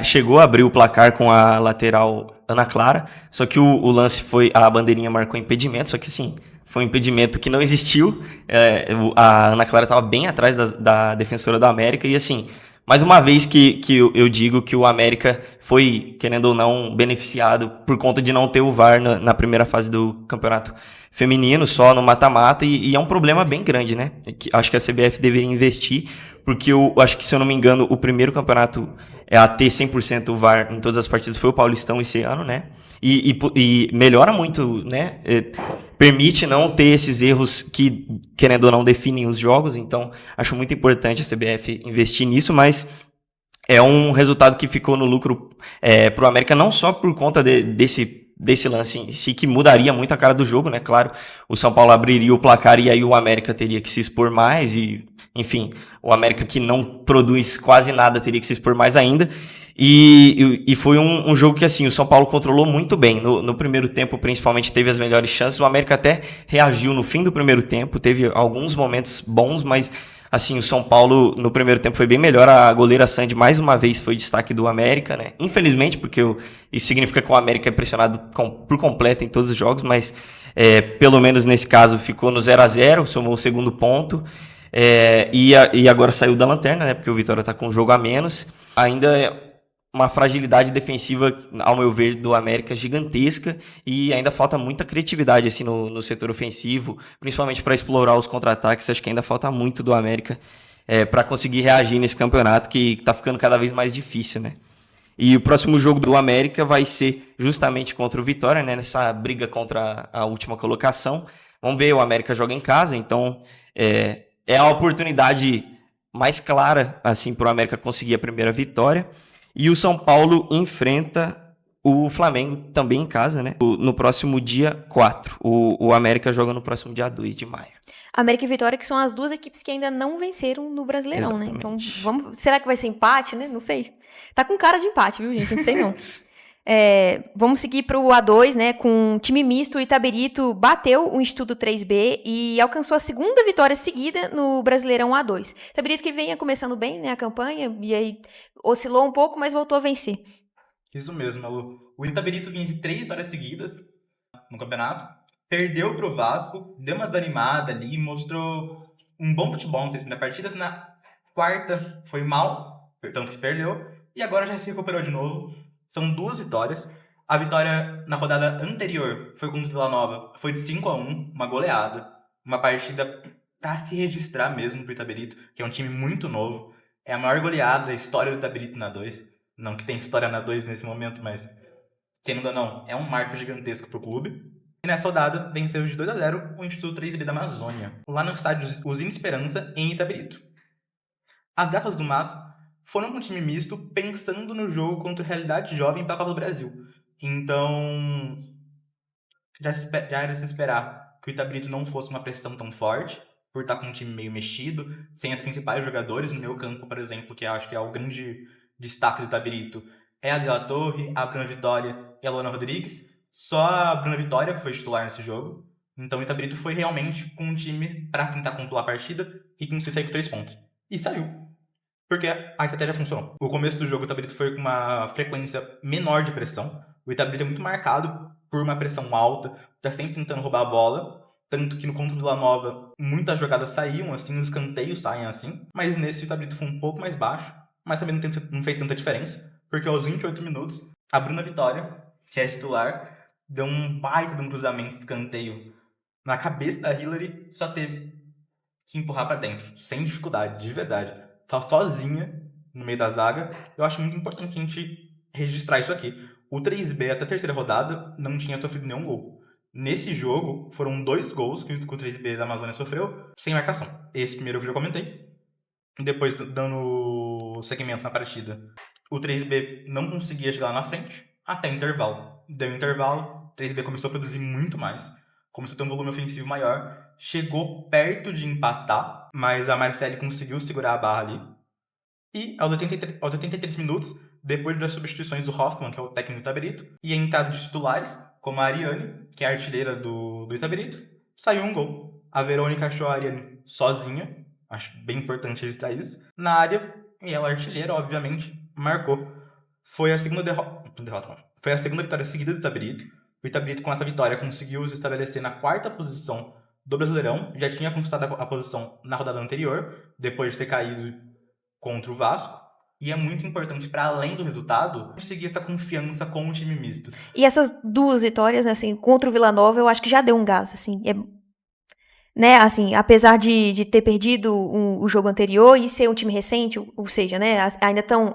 chegou a abrir o placar com a lateral Ana Clara, só que o lance foi, a bandeirinha marcou impedimento, só que assim, foi um impedimento que não existiu. A Ana Clara estava bem atrás da defensora do América, e assim, mais uma vez que eu digo que o América foi, querendo ou não, beneficiado por conta de não ter o VAR na primeira fase do campeonato feminino, só no mata-mata, e é um problema bem grande, né? Acho que a CBF deveria investir, porque eu acho que, se eu não me engano, o primeiro campeonato a ter 100% o VAR em todas as partidas foi o Paulistão esse ano, né? E melhora muito, né? Permite não ter esses erros que, querendo ou não, definem os jogos. Então, acho muito importante a CBF investir nisso, mas é um resultado que ficou no lucro pro América, não só por conta desse lance em si, que mudaria muito a cara do jogo, né? Claro, o São Paulo abriria o placar e aí o América teria que se expor mais e, enfim, o América, que não produz quase nada, teria que se expor mais ainda. E foi um jogo que, assim, o São Paulo controlou muito bem. No primeiro tempo, principalmente, teve as melhores chances. O América até reagiu no fim do primeiro tempo, teve alguns momentos bons, mas, assim, o São Paulo no primeiro tempo foi bem melhor. A goleira Sandy, mais uma vez, foi destaque do América, né? Infelizmente, porque isso significa que o América é pressionado por completo em todos os jogos, mas pelo menos nesse caso ficou no 0-0, somou o segundo ponto. E agora saiu da lanterna, né? Porque o Vitória tá com um jogo a menos. Ainda uma fragilidade defensiva, ao meu ver, do América gigantesca, e ainda falta muita criatividade assim, no setor ofensivo, principalmente para explorar os contra-ataques. Acho que ainda falta muito do América para conseguir reagir nesse campeonato, que está ficando cada vez mais difícil, né? E o próximo jogo do América vai ser justamente contra o Vitória, né? Nessa briga contra a última colocação. Vamos ver, o América joga em casa, então é a oportunidade mais clara assim, para o América conseguir a primeira vitória. E o São Paulo enfrenta o Flamengo também em casa, né? No próximo dia 4. O América joga no próximo dia 2 de maio. América e Vitória, que são as duas equipes que ainda não venceram no Brasileirão, Exatamente. né? Então, será que vai ser empate, né? Não sei. Tá com cara de empate, viu, gente? Não sei não. Vamos seguir para o A2, né? Com um time misto, o Itabirito bateu o Instituto 3B e alcançou a segunda vitória seguida no Brasileirão A2. Itabirito que vinha começando bem, né, a campanha, e aí oscilou um pouco, mas voltou a vencer. Isso mesmo, Malu. O Itabirito vinha de 3 vitórias seguidas no campeonato, perdeu pro Vasco, deu uma desanimada ali, mostrou um bom futebol nas 6 primeiras partidas. Na quarta foi mal, tanto que perdeu, e agora já se recuperou de novo. São 2 vitórias. A vitória na rodada anterior foi contra o Vila Nova, foi de 5-1, uma goleada. Uma partida para se registrar mesmo pro Itabirito, que é um time muito novo. É a maior goleada da história do Itabirito na 2. Não que tem história na 2 nesse momento, mas, querendo ou não, é um marco gigantesco pro clube. E nessa rodada, venceu de 2-0 o Instituto 3B da Amazônia, lá no estádio Usina Esperança, em Itabirito. As Gatas do Mato foram com um time misto pensando no jogo contra o Realidade Jovem para a Copa do Brasil. Então, já era de se esperar que o Itabirito não fosse uma pressão tão forte, por estar com um time meio mexido, sem as principais jogadores no meio campo, por exemplo, que eu acho que é o grande destaque do Itabirito, é a Adela Torre, a Bruna Vitória e a Luana Rodrigues. Só a Bruna Vitória foi titular nesse jogo. Então o Itabirito foi realmente com um time para tentar controlar a partida e conseguir sair com 3 pontos. E saiu. Porque a estratégia funcionou. O começo do jogo, o Itabirito foi com uma frequência menor de pressão. O Itabirito é muito marcado por uma pressão alta, tá sempre tentando roubar a bola. Tanto que no contra do Vila Nova, muitas jogadas saíam assim, os escanteios saem assim. Mas nesse o Itabirito foi um pouco mais baixo, mas também não fez tanta diferença. Porque aos 28 minutos, a Bruna Vitória, que é titular, deu um baita de um cruzamento de escanteio na cabeça da Hillary, só teve que empurrar pra dentro, sem dificuldade, de verdade. Tava sozinha no meio da zaga. Eu acho muito importante a gente registrar isso aqui. O 3B, até a terceira rodada, não tinha sofrido nenhum gol. Nesse jogo, foram 2 gols que o 3B da Amazônia sofreu sem marcação. Esse primeiro que eu já comentei. Depois, dando segmento na partida, o 3B não conseguia chegar lá na frente até o intervalo. Deu o intervalo, o 3B começou a produzir muito mais, começou a ter um volume ofensivo maior, chegou perto de empatar, mas a Marcele conseguiu segurar a barra ali. E aos 83 minutos, depois das substituições do Hoffman, que é o técnico do Itaberito, e a entrada de titulares, como a Ariane, que é a artilheira do Itaberito, saiu um gol. A Verônica achou a Ariane sozinha, acho bem importante registrar isso, na área, e ela, artilheira, obviamente, marcou. Foi a segunda Foi a segunda vitória seguida do Itaberito. O Itaberito, com essa vitória, conseguiu se estabelecer na 4ª posição do Brasileirão. Já tinha conquistado a posição na rodada anterior, depois de ter caído contra o Vasco. E é muito importante, para além do resultado, conseguir essa confiança com o time misto. E essas 2 vitórias, né, assim, contra o Vila Nova, eu acho que já deu um gás, assim. Né, assim, apesar de ter perdido o jogo anterior e ser um time recente, ou seja, né,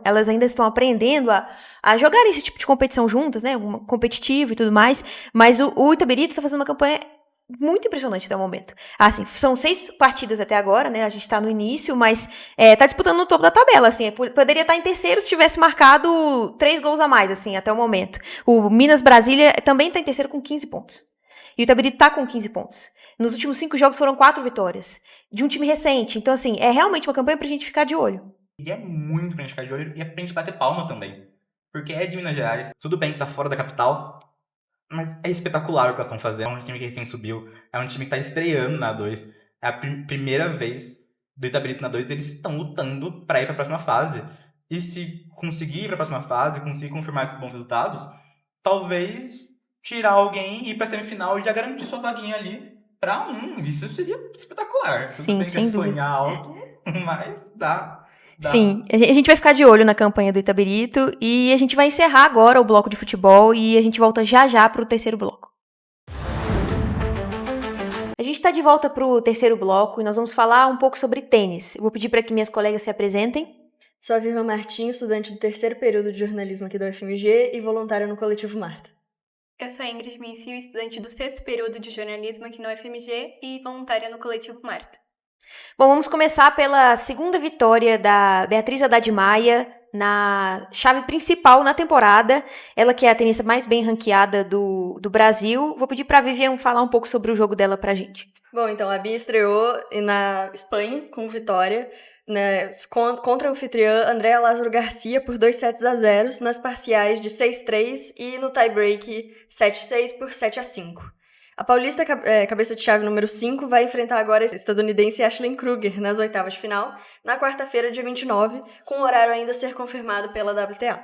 elas ainda estão aprendendo a jogar esse tipo de competição juntas, né, competitivo e tudo mais, mas o Itaberito está fazendo uma campanha muito impressionante até o momento. Assim, são 6 partidas até agora, né, a gente tá no início, mas tá disputando no topo da tabela, assim, poderia estar em terceiro se tivesse marcado 3 gols a mais, assim, até o momento. O Minas Brasília também tá em terceiro com 15 pontos. E o Itaberito tá com 15 pontos. Nos últimos 5 jogos foram 4 vitórias. De um time recente. Então, assim, é realmente uma campanha pra gente ficar de olho. E é muito pra gente ficar de olho e é pra gente bater palma também. Porque é de Minas Gerais. Tudo bem que tá fora da capital, mas é espetacular o que elas estão fazendo. É um time que recém subiu. É um time que tá estreando na A2. É a primeira vez do Itaberito na A2. Eles estão lutando pra ir pra próxima fase. E se conseguir ir pra próxima fase, conseguir confirmar esses bons resultados, talvez tirar alguém e ir pra semifinal e já garantir sua vaguinha ali. Isso seria espetacular. Tudo Sim, bem que é sem dúvida. sonhar alto, mas dá. Sim, a gente vai ficar de olho na campanha do Itaberito e a gente vai encerrar agora o bloco de futebol e a gente volta já pro terceiro bloco. A gente está de volta pro terceiro bloco e nós vamos falar um pouco sobre tênis. Eu vou pedir para que minhas colegas se apresentem. Sou a Viva Martins, estudante do 3º período de jornalismo aqui da UFMG e voluntária no Coletivo Marta. Eu sou a Ingrid Mencio, estudante do 6º período de jornalismo aqui na UFMG e voluntária no Coletivo Marta. Bom, vamos começar pela segunda vitória da Beatriz Haddad Maia na chave principal na temporada. Ela que é a tenista mais bem ranqueada do Brasil. Vou pedir para a Vivian falar um pouco sobre o jogo dela pra gente. Bom, então a Bia estreou na Espanha com vitória, né, contra a anfitriã Andrea Lázaro Garcia por 2-0 nas parciais de 6-3 e no tie-break 7-6 por 7-5. A paulista cabeça de chave número 5 vai enfrentar agora a estadunidense Ashley Kruger nas 8ª de final, na quarta-feira, dia 29, com o horário ainda a ser confirmado pela WTA.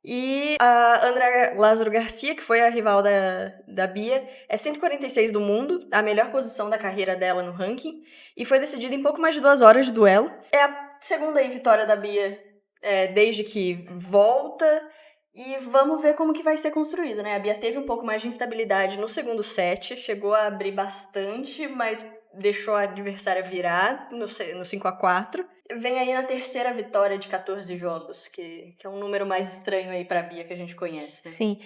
E a Andrea Lázaro Garcia, que foi a rival da Bia, é 146 do mundo, a melhor posição da carreira dela no ranking, e foi decidida em pouco mais de 2 horas de duelo. É a segunda vitória da Bia desde que volta, e vamos ver como que vai ser construída, né? A Bia teve um pouco mais de instabilidade no segundo set, chegou a abrir bastante, mas deixou a adversária virar no 5-4. Vem aí na terceira vitória de 14 jogos, que é um número mais estranho aí pra Bia que a gente conhece, né? Sim,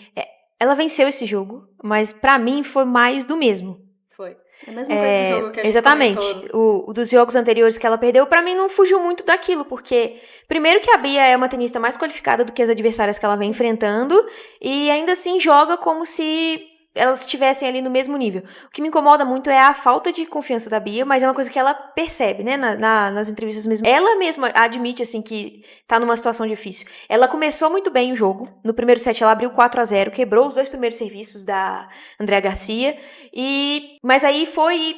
ela venceu esse jogo, mas pra mim foi mais do mesmo. Foi. É a mesma coisa do jogo que a gente exatamente. comentou. O dos jogos anteriores que ela perdeu, pra mim não fugiu muito daquilo, porque primeiro que a Bia é uma tenista mais qualificada do que as adversárias que ela vem enfrentando, e ainda assim joga como se elas estivessem ali no mesmo nível. O que me incomoda muito é a falta de confiança da Bia, mas é uma coisa que ela percebe, né, nas entrevistas mesmo. Ela mesma admite, assim, que tá numa situação difícil. Ela começou muito bem o jogo. No primeiro set ela abriu 4-0, quebrou os 2 primeiros serviços da Andrea Garcia, mas aí foi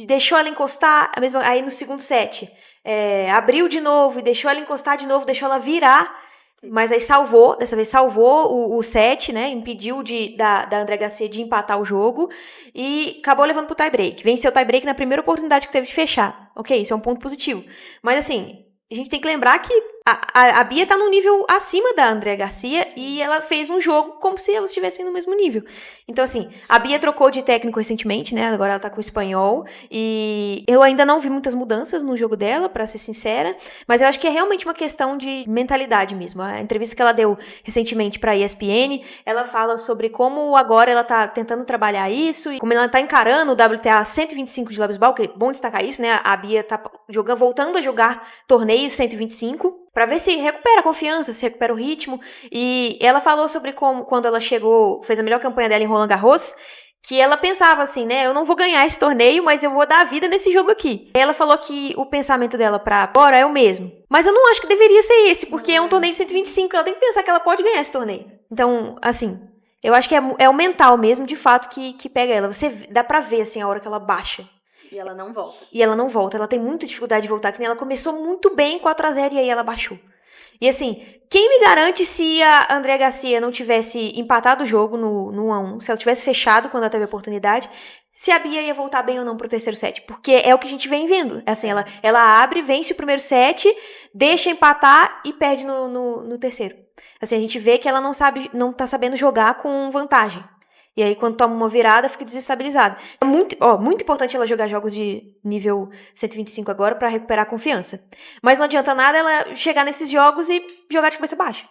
e deixou ela encostar, aí no segundo set, abriu de novo e deixou ela encostar de novo, deixou ela virar. Mas aí dessa vez salvou o set, né, impediu da Andrea Garcia de empatar o jogo e acabou levando pro tie-break. Venceu o tie-break na primeira oportunidade que teve de fechar. Ok, isso é um ponto positivo. Mas assim, a gente tem que lembrar que a Bia tá num nível acima da Andrea Garcia e ela fez um jogo como se elas estivessem no mesmo nível. Então, assim, a Bia trocou de técnico recentemente, né? Agora ela tá com o espanhol. E eu ainda não vi muitas mudanças no jogo dela, pra ser sincera. Mas eu acho que é realmente uma questão de mentalidade mesmo. A entrevista que ela deu recentemente pra ESPN, ela fala sobre como agora ela tá tentando trabalhar isso e como ela tá encarando o WTA 125 de Labusbaugh, que é bom destacar isso, né? A Bia tá voltando a jogar torneios 125, pra ver se recupera a confiança, se recupera o ritmo. E ela falou sobre como, quando ela chegou, fez a melhor campanha dela em Roland Garros, que ela pensava assim, né, eu não vou ganhar esse torneio, mas eu vou dar a vida nesse jogo aqui. Ela falou que o pensamento dela pra agora é o mesmo. Mas eu não acho que deveria ser esse, porque é um torneio de 125, ela tem que pensar que ela pode ganhar esse torneio. Então, assim, eu acho que é o mental mesmo, de fato, que pega ela. Dá pra ver, assim, a hora que ela baixa. E ela não volta. E ela não volta, ela tem muita dificuldade de voltar, que nem ela começou muito bem 4-0 e aí ela baixou. E assim, quem me garante se a Andrea Garcia não tivesse empatado o jogo no 1-1, se ela tivesse fechado quando ela teve a oportunidade, se a Bia ia voltar bem ou não pro terceiro set? Porque é o que a gente vem vendo. Assim, ela abre, vence o primeiro set, deixa empatar e perde no terceiro. Assim, a gente vê que ela não tá sabendo jogar com vantagem. E aí, quando toma uma virada, fica desestabilizada. É muito importante ela jogar jogos de nível 125 agora pra recuperar a confiança. Mas não adianta nada ela chegar nesses jogos e jogar de cabeça baixa.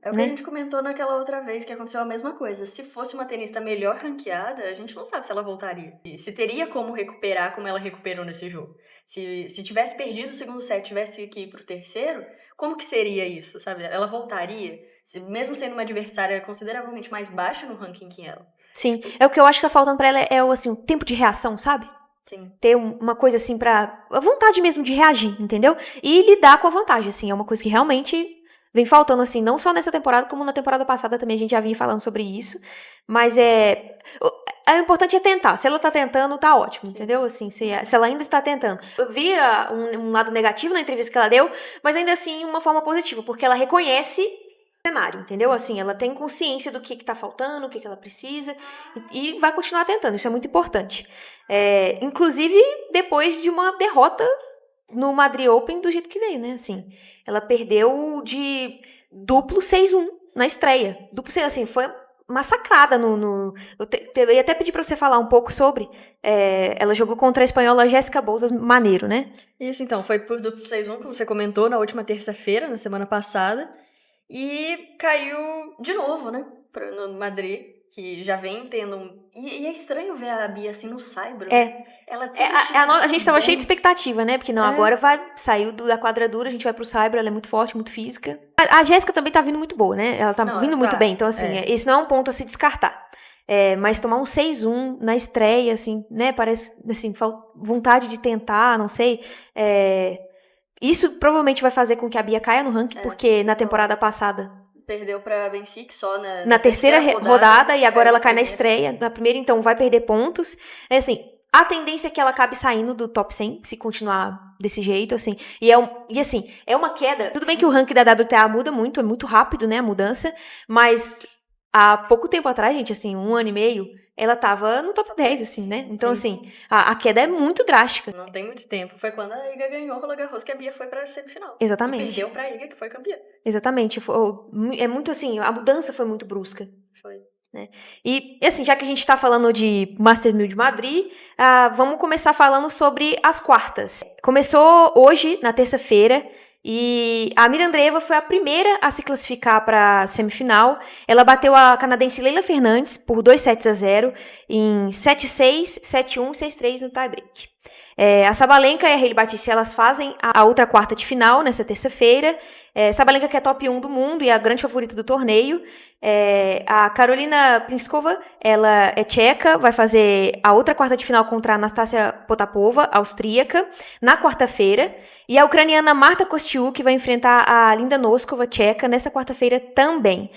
É o que a gente comentou naquela outra vez, que aconteceu a mesma coisa. Se fosse uma tenista melhor ranqueada, a gente não sabe se ela voltaria. E se teria como recuperar como ela recuperou nesse jogo. Se tivesse perdido o segundo set, tivesse que ir pro terceiro, como que seria isso, sabe? Ela voltaria, mesmo sendo uma adversária consideravelmente mais baixa no ranking que ela. Sim, é o que eu acho que tá faltando pra ela, assim, o tempo de reação, sabe? Sim. Ter uma coisa assim a vontade mesmo de reagir, entendeu? E lidar com a vantagem, assim, é uma coisa que realmente vem faltando, assim, não só nessa temporada, como na temporada passada também a gente já vinha falando sobre isso, mas o importante é tentar, se ela tá tentando, tá ótimo, entendeu? Assim, se ela ainda está tentando. Eu vi um lado negativo na entrevista que ela deu, mas ainda assim uma forma positiva, porque ela reconhece cenário, entendeu? Assim, ela tem consciência do que tá faltando, o que ela precisa, e vai continuar tentando, isso é muito importante. Inclusive, depois de uma derrota no Madrid Open do jeito que veio, né? Assim, ela perdeu de duplo 6-1 na estreia. Duplo 6, assim, foi massacrada eu ia até pedir pra você falar um pouco sobre. Ela jogou contra a espanhola Jéssica Bouzas Maneiro, né? Isso, então, foi por duplo 6-1, como você comentou, na última terça-feira, na semana passada. E caiu de novo, né? No Madrid, que já vem tendo E é estranho ver a Bia assim no Saibro. Ela a gente tava cheio de expectativa, né? Porque não, agora saiu da quadradura, a gente vai pro Saibro, ela é muito forte, muito física. A Jéssica também tá vindo muito boa, né? Ela tá vindo muito bem, então assim, isso não é um ponto a se descartar. Mas tomar um 6-1 na estreia, assim, né? Parece, assim, vontade de tentar, não sei. Isso provavelmente vai fazer com que a Bia caia no ranking, porque na temporada passada perdeu pra Bensic só na terceira rodada e agora ela cai na estreia. Na primeira, então, vai perder pontos. Assim, a tendência é que ela acabe saindo do top 100, se continuar desse jeito, assim. E assim, é uma queda. Tudo bem que o ranking da WTA muda muito, é muito rápido, né, a mudança. Mas há pouco tempo atrás, gente, assim, 1 ano e meio, ela tava no top 10, assim, né? Então, assim, a queda é muito drástica. Não tem muito tempo. Foi quando a Iga ganhou o Roland Garros que a Bia foi pra semifinal. Exatamente. E perdeu pra Iga, que foi campeã. Exatamente. É muito assim, a mudança foi muito brusca. Foi. Né? E, assim, já que a gente tá falando de Masters 1000 de Madrid, vamos começar falando sobre as quartas. Começou hoje, na terça-feira, e a Mira Andreeva foi a primeira a se classificar para a semifinal. Ela bateu a canadense Leila Fernandes por 2-0 em 7-6, 7-1, 6-3 no tie-break. A Sabalenka e a Hailey Batista, elas fazem a outra quarta de final nessa terça-feira. Sabalenka, que é top 1 do mundo e a grande favorita do torneio. A Karolina Pliskova, ela é tcheca, vai fazer a outra quarta de final contra a Anastasia Potapova, austríaca, na quarta-feira. E a ucraniana Marta Kostyuk vai enfrentar a Linda Noskova, tcheca, nessa quarta-feira também.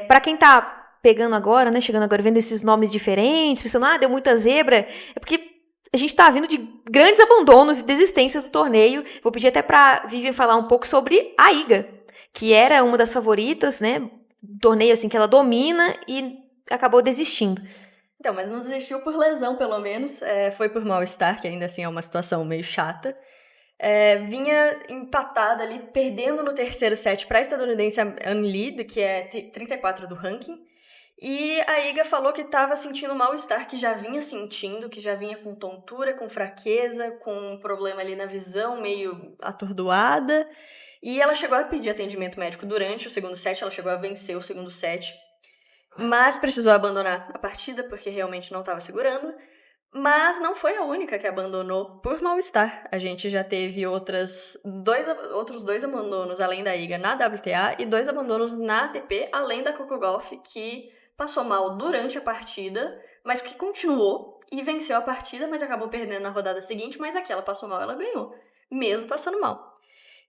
Para quem tá pegando agora, né, chegando agora, vendo esses nomes diferentes, pensando, deu muita zebra, é porque a gente tá vindo de grandes abandonos e desistências do torneio. Vou pedir até pra Vivian falar um pouco sobre a Iga, que era uma das favoritas, né? Torneio, assim, que ela domina e acabou desistindo. Então, mas não desistiu por lesão, pelo menos. Foi por mal-estar, que ainda assim é uma situação meio chata. vinha empatada ali, perdendo no terceiro set para a estadunidense Ann Lee, que é 34 do ranking. E a Iga falou que estava sentindo mal-estar, que já vinha sentindo, que já vinha com tontura, com fraqueza, com um problema ali na visão, meio atordoada. E ela chegou a pedir atendimento médico durante o segundo set, ela chegou a vencer o segundo set. Mas precisou abandonar a partida, porque realmente não estava segurando. Mas não foi a única que abandonou por mal-estar. A gente já teve outros dois abandonos além da Iga na WTA e 2 abandonos na ATP, além da Coco Gauff, que passou mal durante a partida, mas que continuou e venceu a partida, mas acabou perdendo na rodada seguinte, mas aquela passou mal, ela ganhou, mesmo passando mal.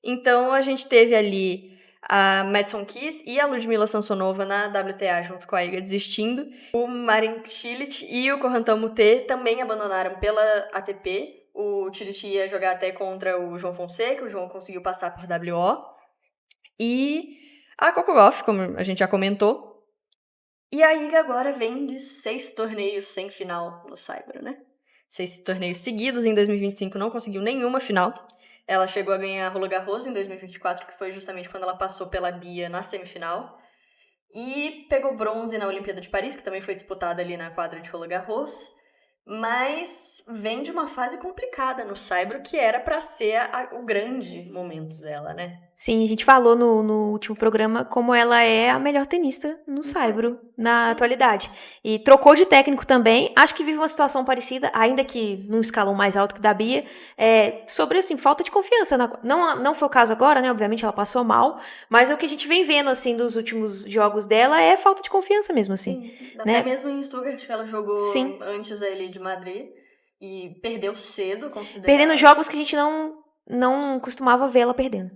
Então a gente teve ali a Madison Keys e a Ludmila Samsonova na WTA junto com a Iga desistindo. O Marin Cilic e o Corentin Moutet também abandonaram pela ATP. O Cilic ia jogar até contra o João Fonseca, o João conseguiu passar por WO. E a Coco Gauff, como a gente já comentou. E a Iga agora vem de 6 torneios sem final no Saibro, né? 6 torneios seguidos, em 2025 não conseguiu nenhuma final. Ela chegou a ganhar Roland Garros em 2024, que foi justamente quando ela passou pela Bia na semifinal. E pegou bronze na Olimpíada de Paris, que também foi disputada ali na quadra de Roland Garros. Mas vem de uma fase complicada no Saibro, que era para ser o grande momento dela, né? Sim, a gente falou no último programa como ela é a melhor tenista no Saibro na atualidade. E trocou de técnico também. Acho que vive uma situação parecida, ainda que num escalão mais alto que da Bia, sobre, assim, falta de confiança. Não foi o caso agora, né? Obviamente ela passou mal, mas o que a gente vem vendo, assim, dos últimos jogos dela é falta de confiança mesmo, assim. Sim, né? Até mesmo em Stuttgart, que ela jogou antes ali de Madrid e perdeu cedo, considerado. Perdendo jogos que a gente não costumava ver ela perdendo.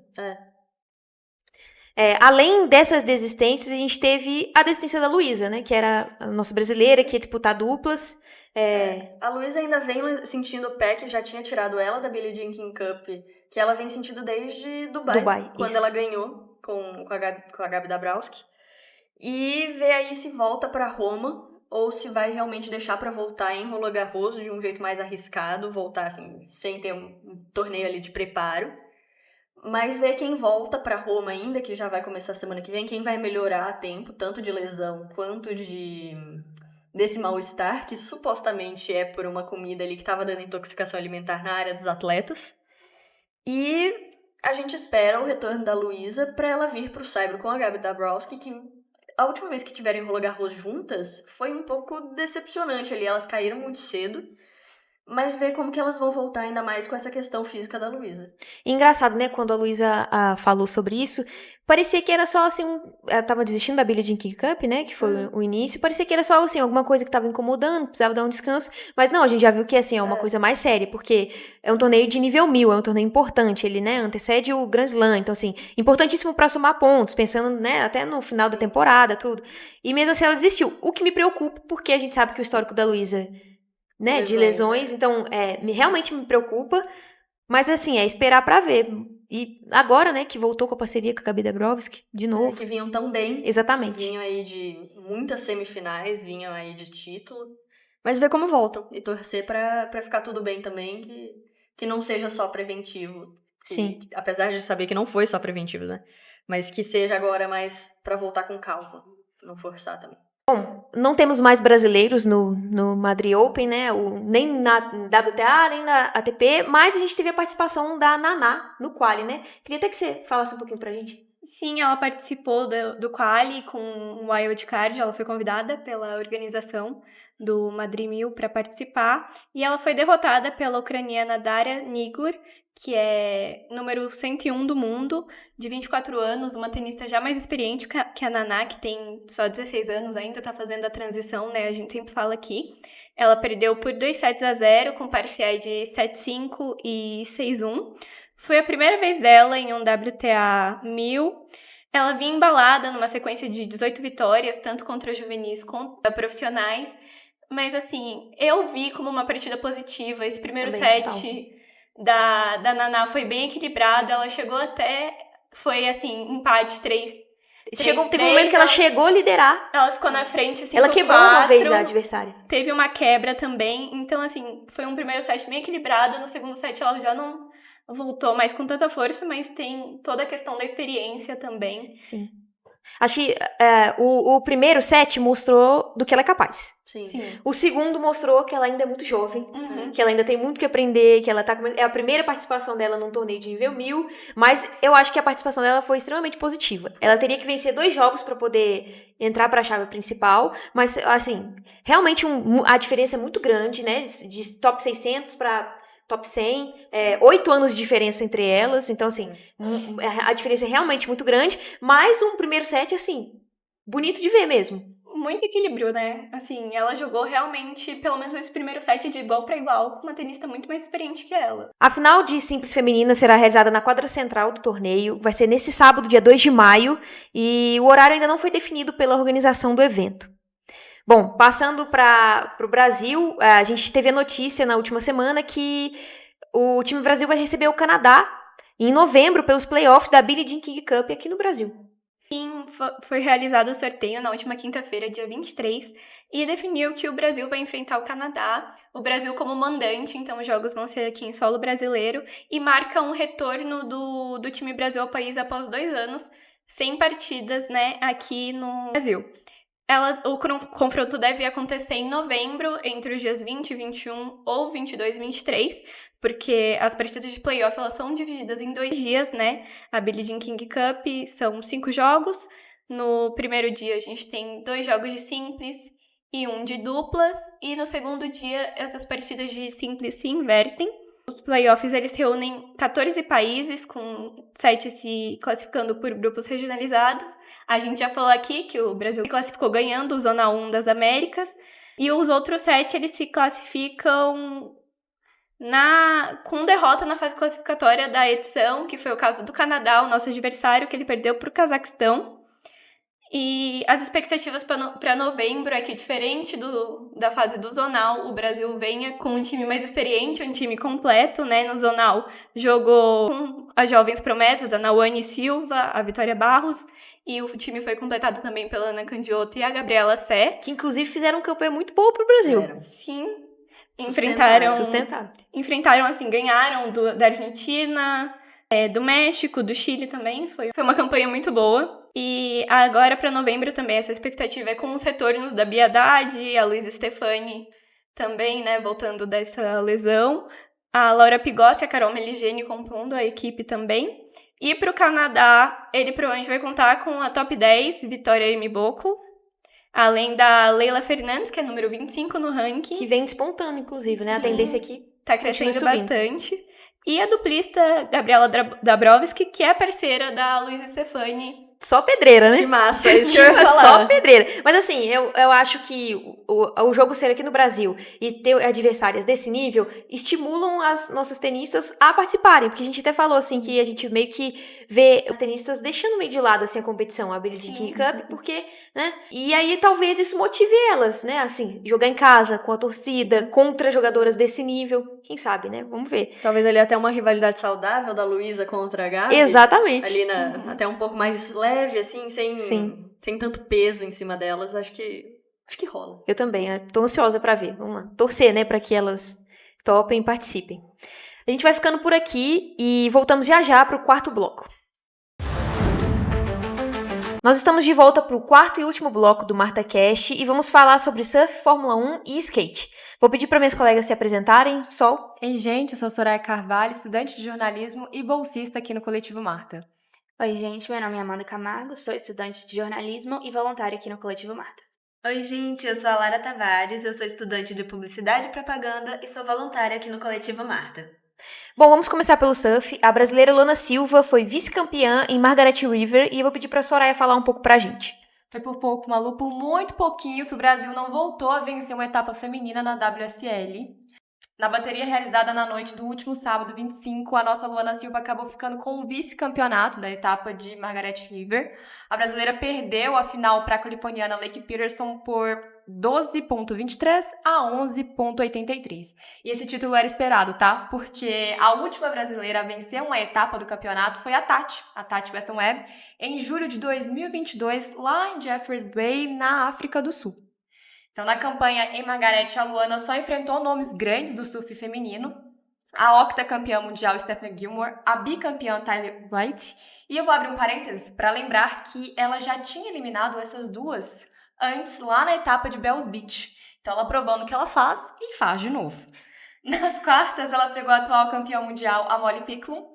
Além dessas desistências, a gente teve a desistência da Luísa, né? Que era a nossa brasileira, que ia disputar duplas. A Luísa ainda vem sentindo o pé, que já tinha tirado ela da Billie Jean King Cup, que ela vem sentindo desde Dubai quando isso. ela ganhou com a Gabi Dabrowski. E vê aí se volta para Roma, ou se vai realmente deixar para voltar em Roland Garros de um jeito mais arriscado, voltar assim, sem ter um torneio ali de preparo. Mas ver quem volta para Roma ainda, que já vai começar semana que vem, quem vai melhorar a tempo, tanto de lesão quanto desse mal-estar, que supostamente é por uma comida ali que estava dando intoxicação alimentar na área dos atletas. E a gente espera o retorno da Luísa para ela vir pro Saibro com a Gabi Dabrowski, que a última vez que tiveram em Roland Garros juntas foi um pouco decepcionante ali, elas caíram muito cedo. Mas ver como que elas vão voltar ainda mais com essa questão física da Luísa. Engraçado, né? Quando a Luísa falou sobre isso, parecia que era só, assim, ela tava desistindo da Billie Jean King Cup, né? Que foi o início. Parecia que era só, assim, alguma coisa que tava incomodando, precisava dar um descanso. Mas não, a gente já viu que, assim, é uma coisa mais séria, porque é um torneio de nível 1000, é um torneio importante. Ele, né, antecede o Grand Slam. Então, assim, importantíssimo pra somar pontos, pensando, né, até no final da temporada, tudo. E mesmo assim ela desistiu. O que me preocupa, porque a gente sabe que o histórico da Luísa, né, de lesões, então realmente me preocupa, mas assim, esperar pra ver. E agora, né, que voltou com a parceria com a Gabi Dabrowski, de novo. Que vinham tão bem. Exatamente. Que vinham aí de muitas semifinais, vinham aí de título. Mas ver como voltam e torcer pra ficar tudo bem também, que não seja só preventivo. Sim. Apesar de saber que não foi só preventivo, né? Mas que seja agora mais pra voltar com calma, não forçar também. Bom, não temos mais brasileiros no Madrid Open, né? Nem na WTA, nem na ATP, mas a gente teve a participação da Naná no quali, né? Queria até que você falasse um pouquinho pra gente. Sim, ela participou do quali com um wildcard, ela foi convidada pela organização do Madrid 1000 para participar, e ela foi derrotada pela ucraniana Daria Nigor, que é número 101 do mundo, de 24 anos, uma tenista já mais experiente que a Naná, que tem só 16 anos, ainda tá fazendo a transição, né, a gente sempre fala aqui. Ela perdeu por 2-0 com parciais de 7-5 e 6-1. Foi a primeira vez dela em um WTA 1000. Ela vinha embalada numa sequência de 18 vitórias, tanto contra juvenis quanto profissionais. Mas, assim, eu vi como uma partida positiva. Esse primeiro set da Naná foi bem equilibrado. Ela chegou até... Foi, assim, empate 3. Teve um momento que ela chegou a liderar. Ela ficou na frente, assim, ela quebrou uma vez a adversária. Teve uma quebra também. Então, assim, foi um primeiro set bem equilibrado. No segundo set, ela já voltou mais com tanta força, mas tem toda a questão da experiência também. Sim. Acho que o primeiro set mostrou do que ela é capaz. Sim. O segundo mostrou que ela ainda é muito jovem, Uhum. que ela ainda tem muito que aprender, que ela é a primeira participação dela num torneio de nível 1000, mas eu acho que a participação dela foi extremamente positiva. Ela teria que vencer 2 jogos pra poder entrar pra chave principal, mas, assim, realmente a diferença é muito grande, né, de top 600 pra top 100, 8 anos de diferença entre elas, então, assim, a diferença é realmente muito grande, mas um primeiro set, assim, bonito de ver mesmo. Muito equilíbrio, né? Assim, ela jogou realmente, pelo menos esse primeiro set, de igual pra igual, com uma tenista muito mais experiente que ela. A final de simples feminina será realizada na quadra central do torneio, vai ser nesse sábado, dia 2 de maio, e o horário ainda não foi definido pela organização do evento. Bom, passando para o Brasil, a gente teve a notícia na última semana que o time Brasil vai receber o Canadá em novembro pelos playoffs da Billie Jean King Cup aqui no Brasil. Sim, foi realizado o sorteio na última quinta-feira, dia 23, e definiu que o Brasil vai enfrentar o Canadá, o Brasil como mandante, então os jogos vão ser aqui em solo brasileiro, e marca um retorno do time Brasil ao país após 2 anos, sem partidas, né, aqui no Brasil. O confronto deve acontecer em novembro, entre os dias 20, 21 ou 22 e 23, porque as partidas de playoff elas são divididas em 2 dias, né? A Billie Jean King Cup são 5 jogos. No primeiro dia a gente tem 2 jogos de simples e 1 de duplas. E no segundo dia essas partidas de simples se invertem. Os playoffs, eles reúnem 14 países, com 7 se classificando por grupos regionalizados. A gente já falou aqui que o Brasil se classificou ganhando o Zona 1 das Américas. E os outros 7, eles se classificam com derrota na fase classificatória da edição, que foi o caso do Canadá, o nosso adversário, que ele perdeu para o Cazaquistão. E as expectativas para novembro é que, diferente da fase do Zonal, o Brasil venha com um time mais experiente, um time completo, né? No Zonal jogou com as jovens promessas, a Nauane Silva, a Vitória Barros, e o time foi completado também pela Ana Candiotto e a Gabriela Sé. Que, inclusive, fizeram uma campanha muito boa pro Brasil. Sim. Sustentaram. Enfrentaram, assim, ganharam da Argentina, do México, do Chile também. Foi uma campanha muito boa. E agora, para novembro também, essa expectativa é com os retornos da Bia Haddad, a Luísa Stefani também, né, voltando dessa lesão. A Laura Pigossi e a Carol Meligeni compondo a equipe também. E para o Canadá, ele provavelmente vai contar com a top 10, Vitória Imiboko, além da Leila Fernandes, que é número 25 no ranking. Que vem despontando, inclusive, né? Sim. A tendência aqui Tá crescendo bastante. E a duplista Gabriela Dabrowski, que é parceira da Luísa Stefani. Só pedreira, né? Que massa, é isso que eu ia falar. Só pedreira. Mas assim, eu acho que o jogo ser aqui no Brasil e ter adversárias desse nível estimulam as nossas tenistas a participarem. Porque a gente até falou, assim, que a gente meio que vê as tenistas deixando meio de lado, assim, a competição, a Billie Jean King Cup, porque, né? E aí talvez isso motive elas, né? Assim, jogar em casa, com a torcida, contra jogadoras desse nível. Quem sabe, né? Vamos ver. Talvez ali até uma rivalidade saudável da Luísa contra a Gabi. Exatamente. Ali até um pouco mais leve, assim, sem tanto peso em cima delas. Acho que rola. Eu também, tô ansiosa pra ver. Vamos lá. Torcer, né, pra que elas topem e participem. A gente vai ficando por aqui e voltamos já pro quarto bloco. Nós estamos de volta pro quarto e último bloco do Marta Cash e vamos falar sobre surf, Fórmula 1 e skate. Vou pedir para minhas colegas se apresentarem. Sol. Ei, gente, eu sou Soraya Carvalho, estudante de jornalismo e bolsista aqui no Coletivo Marta. Oi, gente, meu nome é Amanda Camargo, sou estudante de jornalismo e voluntária aqui no Coletivo Marta. Oi, gente, eu sou a Lara Tavares, eu sou estudante de publicidade e propaganda e sou voluntária aqui no Coletivo Marta. Bom, vamos começar pelo surf. A brasileira Lona Silva foi vice-campeã em Margaret River e eu vou pedir para a Soraya falar um pouco pra gente. Foi por pouco, Malu, por muito pouquinho que o Brasil não voltou a vencer uma etapa feminina na WSL. Na bateria realizada na noite do último sábado, 25, a nossa Luana Silva acabou ficando com o vice-campeonato da etapa de Margaret River. A brasileira perdeu a final para a califoniana Lake Peterson por 12,23 a 11,83. E esse título era esperado, tá? Porque a última brasileira a vencer uma etapa do campeonato foi a Tati Weston Webb, em julho de 2022, lá em Jeffreys Bay, na África do Sul. Então, na campanha em Margaret, a Luana só enfrentou nomes grandes do surf feminino. a octacampeã mundial Stephanie Gilmore, a bicampeã Tyler Wright. E eu vou abrir um parênteses para lembrar que ela já tinha eliminado essas duas antes, lá na etapa de Bells Beach. Então ela provando que ela faz e faz de novo. Nas quartas, ela pegou a atual campeã mundial, a Molly Picklum.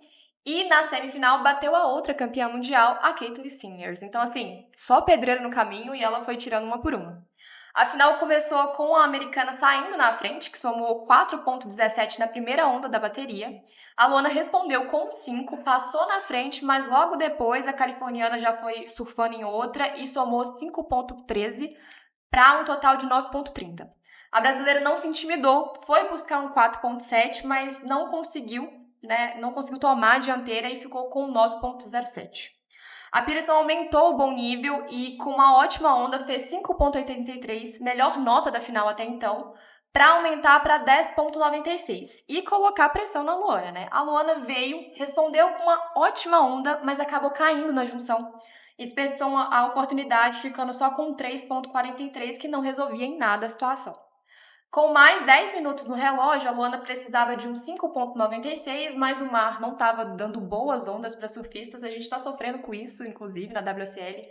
E na semifinal, bateu a outra campeã mundial, a Caitlyn Singers. Então, assim, só pedreiro no caminho e ela foi tirando uma por uma. A final começou com a americana saindo na frente, que somou 4,17 na primeira onda da bateria. A Luana respondeu com 5, passou na frente, mas logo depois a californiana já foi surfando em outra e somou 5,13 para um total de 9,30. A brasileira não se intimidou, foi buscar um 4,7, mas não conseguiu tomar a dianteira e ficou com 9,07. A Pearson aumentou o bom nível e, com uma ótima onda, fez 5,83, melhor nota da final até então, para aumentar para 10,96 e colocar pressão na Luana, né? A Luana veio, respondeu com uma ótima onda, mas acabou caindo na junção e desperdiçou a oportunidade, ficando só com 3,43, que não resolvia em nada a situação. Com mais 10 minutos no relógio, a Luana precisava de um 5,96, mas o mar não estava dando boas ondas para surfistas. A gente está sofrendo com isso, inclusive, na WSL.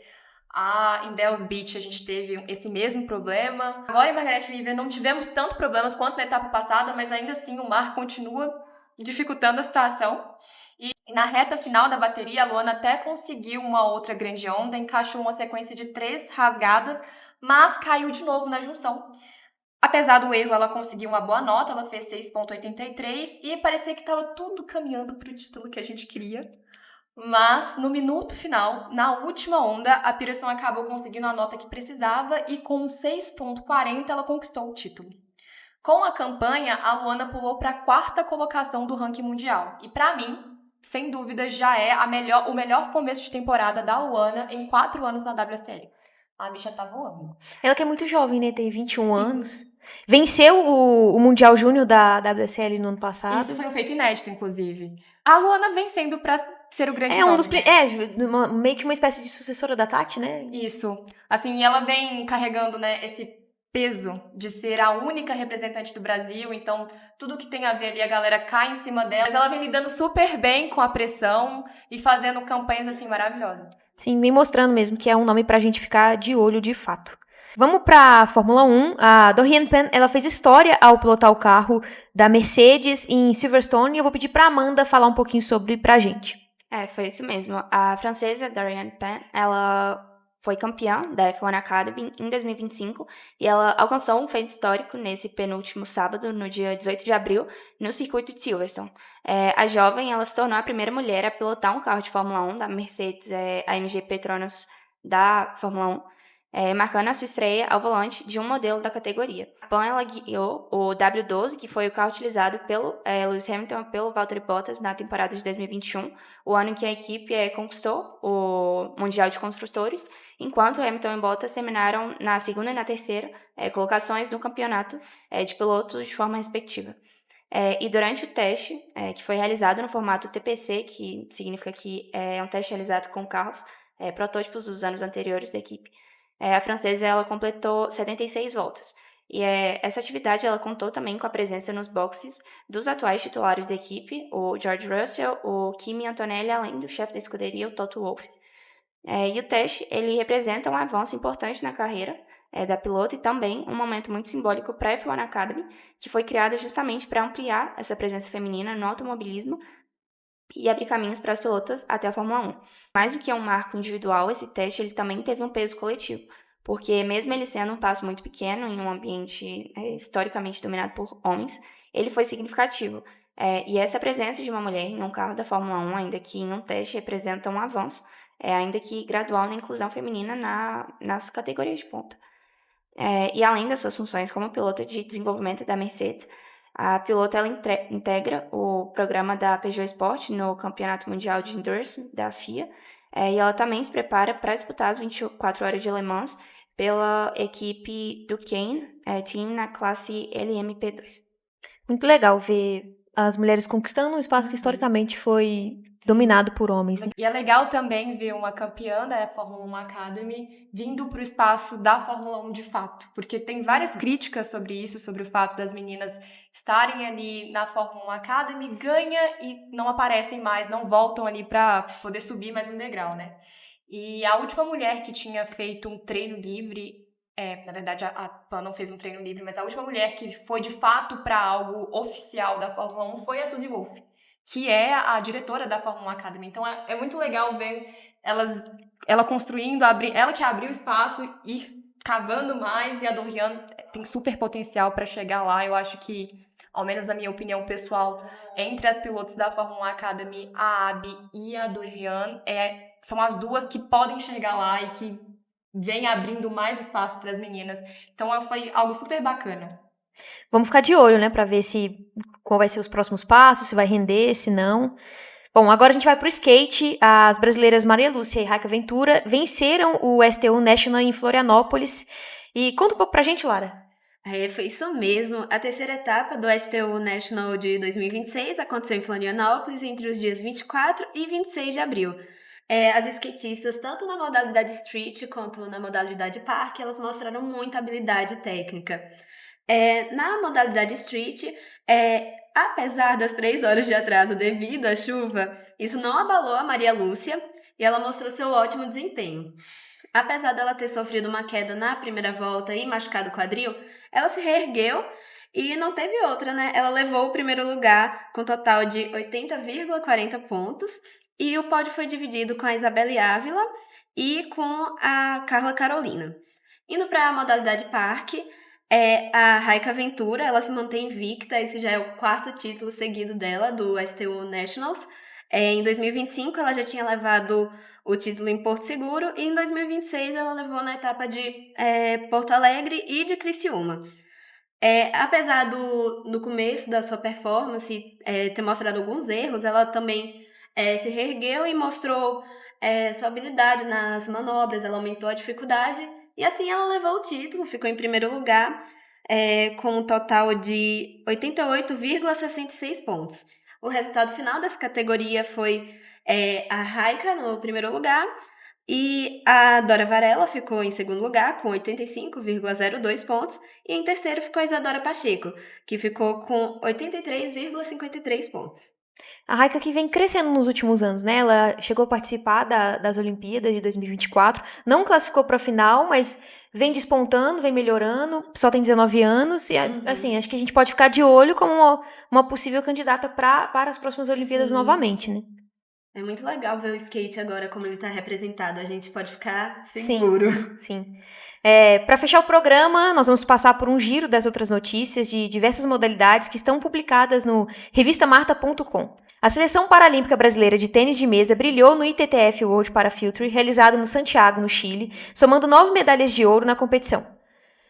Em Bells Beach a gente teve esse mesmo problema. Agora em Margaret River não tivemos tanto problemas quanto na etapa passada, mas ainda assim o mar continua dificultando a situação. E na reta final da bateria, a Luana até conseguiu uma outra grande onda, encaixou uma sequência de 3 rasgadas, mas caiu de novo na junção. Apesar do erro, ela conseguiu uma boa nota, ela fez 6,83 e parecia que estava tudo caminhando para o título que a gente queria. Mas, no minuto final, na última onda, a Pearson acabou conseguindo a nota que precisava e com 6,40 ela conquistou o título. Com a campanha, a Luana pulou para a 4ª colocação do ranking mundial. E para mim, sem dúvida, já é o melhor começo de temporada da Luana em 4 anos na WSL. A bicha tá voando. Ela que é muito jovem, né? Tem 21 anos. Venceu o Mundial Júnior da WSL no ano passado. Isso foi um feito inédito, inclusive. A Luana vencendo pra ser o grande nome. Meio que uma espécie de sucessora da Tati, né? Isso. Assim, e ela vem carregando, né, esse peso de ser a única representante do Brasil, então tudo que tem a ver ali, a galera cai em cima dela. Mas ela vem lidando super bem com a pressão e fazendo campanhas, assim, maravilhosas. Sim, vem mostrando mesmo que é um nome pra gente ficar de olho de fato. Vamos pra Fórmula 1. A Dorian Penn, ela fez história ao pilotar o carro da Mercedes em Silverstone e eu vou pedir pra Amanda falar um pouquinho sobre pra gente. Foi isso mesmo. A francesa Dorian Penn, ela foi campeã da F1 Academy em 2025 e ela alcançou um feito histórico nesse penúltimo sábado, no dia 18 de abril, no circuito de Silverstone. A jovem, ela se tornou a primeira mulher a pilotar um carro de Fórmula 1 da Mercedes AMG Petronas da Fórmula 1, marcando a sua estreia ao volante de um modelo da categoria. A Pan, ela guiou o W12, que foi o carro utilizado pelo Lewis Hamilton e pelo Valtteri Bottas na temporada de 2021, o ano em que a equipe conquistou o Mundial de Construtores, enquanto Hamilton e Bottas terminaram na segunda e na terceira colocações no campeonato de pilotos de forma respectiva. E durante o teste, que foi realizado no formato TPC, que significa que é um teste realizado com carros, protótipos dos anos anteriores da equipe, a francesa ela completou 76 voltas. E essa atividade ela contou também com a presença nos boxes dos atuais titulares da equipe, o George Russell, o Kimi Antonelli, além do chefe da escuderia, o Toto Wolff. E o teste ele representa um avanço importante na carreira da pilota e também um momento muito simbólico para a F1 Academy, que foi criada justamente para ampliar essa presença feminina no automobilismo e abrir caminhos para as pilotas até a Fórmula 1. Mais do que um marco individual, esse teste ele também teve um peso coletivo, porque mesmo ele sendo um passo muito pequeno em um ambiente historicamente dominado por homens, ele foi significativo. E essa presença de uma mulher em um carro da Fórmula 1, ainda que em um teste, representa um avanço, ainda que gradual, na inclusão feminina nas categorias de ponta. E além das suas funções como pilota de desenvolvimento da Mercedes, a pilota ela integra o programa da Peugeot Sport no Campeonato Mundial de Endurance da FIA, e ela também se prepara para disputar as 24 horas de Le Mans pela equipe Duqueine Team na classe LMP2. Muito legal ver as mulheres conquistando um espaço que historicamente foi dominado por homens. Né? E é legal também ver uma campeã da Fórmula 1 Academy vindo para o espaço da Fórmula 1 de fato, porque tem várias críticas sobre isso, sobre o fato das meninas estarem ali na Fórmula 1 Academy, ganha e não aparecem mais, não voltam ali para poder subir mais um degrau, né? E a última mulher que tinha feito um treino livre, na verdade a Pan não fez um treino livre, mas a última mulher que foi de fato para algo oficial da Fórmula 1 foi a Suzy Wolff, que é a diretora da Fórmula 1 Academy. Então é muito legal ver ela construindo, ela que abriu espaço e cavando mais, e a Doriane tem super potencial para chegar lá. Eu acho que, ao menos na minha opinião pessoal, entre as pilotos da Fórmula 1 Academy, a Abby e a Doriane são as duas que podem chegar lá e que vem abrindo mais espaço para as meninas. Então foi algo super bacana. Vamos ficar de olho, né, pra ver qual vai ser os próximos passos, se vai render, se não. Bom, agora a gente vai pro skate. As brasileiras Maria Lúcia e Raika Ventura venceram o STU National em Florianópolis. E conta um pouco pra gente, Lara. Foi isso mesmo. A terceira etapa do STU National de 2026 aconteceu em Florianópolis entre os dias 24 e 26 de abril. As skatistas, tanto na modalidade street quanto na modalidade park, elas mostraram muita habilidade técnica. Na modalidade street, apesar das 3 horas de atraso devido à chuva, isso não abalou a Maria Lúcia e ela mostrou seu ótimo desempenho. Apesar dela ter sofrido uma queda na primeira volta e machucado o quadril, ela se reergueu e não teve outra, né? Ela levou o primeiro lugar com um total de 80,40 pontos e o pódio foi dividido com a Isabelle Ávila e com a Carla Carolina. Indo para a modalidade parque, a Raika Ventura, ela se mantém invicta, esse já é o 4º título seguido dela, do STU Nationals. Em 2025, ela já tinha levado o título em Porto Seguro, e em 2026 ela levou na etapa de Porto Alegre e de Criciúma. Apesar no começo da sua performance ter mostrado alguns erros, ela também se reergueu e mostrou sua habilidade nas manobras, ela aumentou a dificuldade, e assim ela levou o título, ficou em primeiro lugar, com um total de 88,66 pontos. O resultado final dessa categoria foi a Raika no primeiro lugar, e a Dora Varela ficou em segundo lugar, com 85,02 pontos, e em terceiro ficou a Isadora Pacheco, que ficou com 83,53 pontos. A Raika que vem crescendo nos últimos anos, né? Ela chegou a participar das Olimpíadas de 2024, não classificou para a final, mas vem despontando, vem melhorando, só tem 19 anos, e assim, acho que a gente pode ficar de olho como uma possível candidata para as próximas Olimpíadas novamente, né? É muito legal ver o skate agora como ele está representado, a gente pode ficar seguro. Sim. Para fechar o programa, nós vamos passar por um giro das outras notícias de diversas modalidades que estão publicadas no revistamarta.com. A Seleção Paralímpica Brasileira de Tênis de Mesa brilhou no ITTF World Para Future, realizado no Santiago, no Chile, somando 9 medalhas de ouro na competição.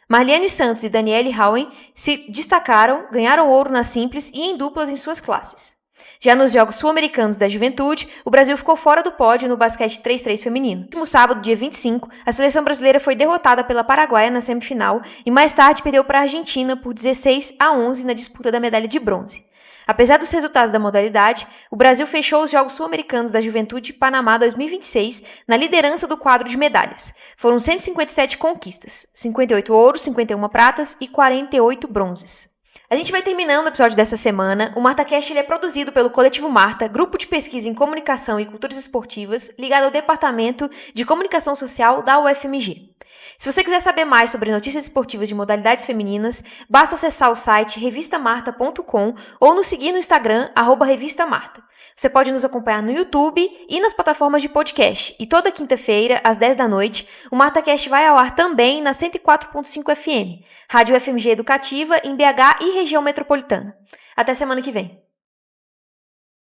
Marliane Santos e Daniele Houen se destacaram, ganharam ouro na simples e em duplas em suas classes. Já nos Jogos Sul-Americanos da Juventude, o Brasil ficou fora do pódio no basquete 3x3 feminino. No último sábado, dia 25, a seleção brasileira foi derrotada pela Paraguaia na semifinal e mais tarde perdeu para a Argentina por 16-11 na disputa da medalha de bronze. Apesar dos resultados da modalidade, o Brasil fechou os Jogos Sul-Americanos da Juventude Panamá 2026 na liderança do quadro de medalhas. Foram 157 conquistas, 58 ouros, 51 pratas e 48 bronzes. A gente vai terminando o episódio dessa semana. O MartaCast é produzido pelo Coletivo Marta, grupo de pesquisa em comunicação e culturas esportivas, ligado ao Departamento de Comunicação Social da UFMG. Se você quiser saber mais sobre notícias esportivas de modalidades femininas, basta acessar o site revistamarta.com ou nos seguir no Instagram, @revistamarta. Você pode nos acompanhar no YouTube e nas plataformas de podcast. E toda quinta-feira, às 10 da noite, o MartaCast vai ao ar também na 104.5 FM, Rádio FMG Educativa em BH e região metropolitana. Até semana que vem.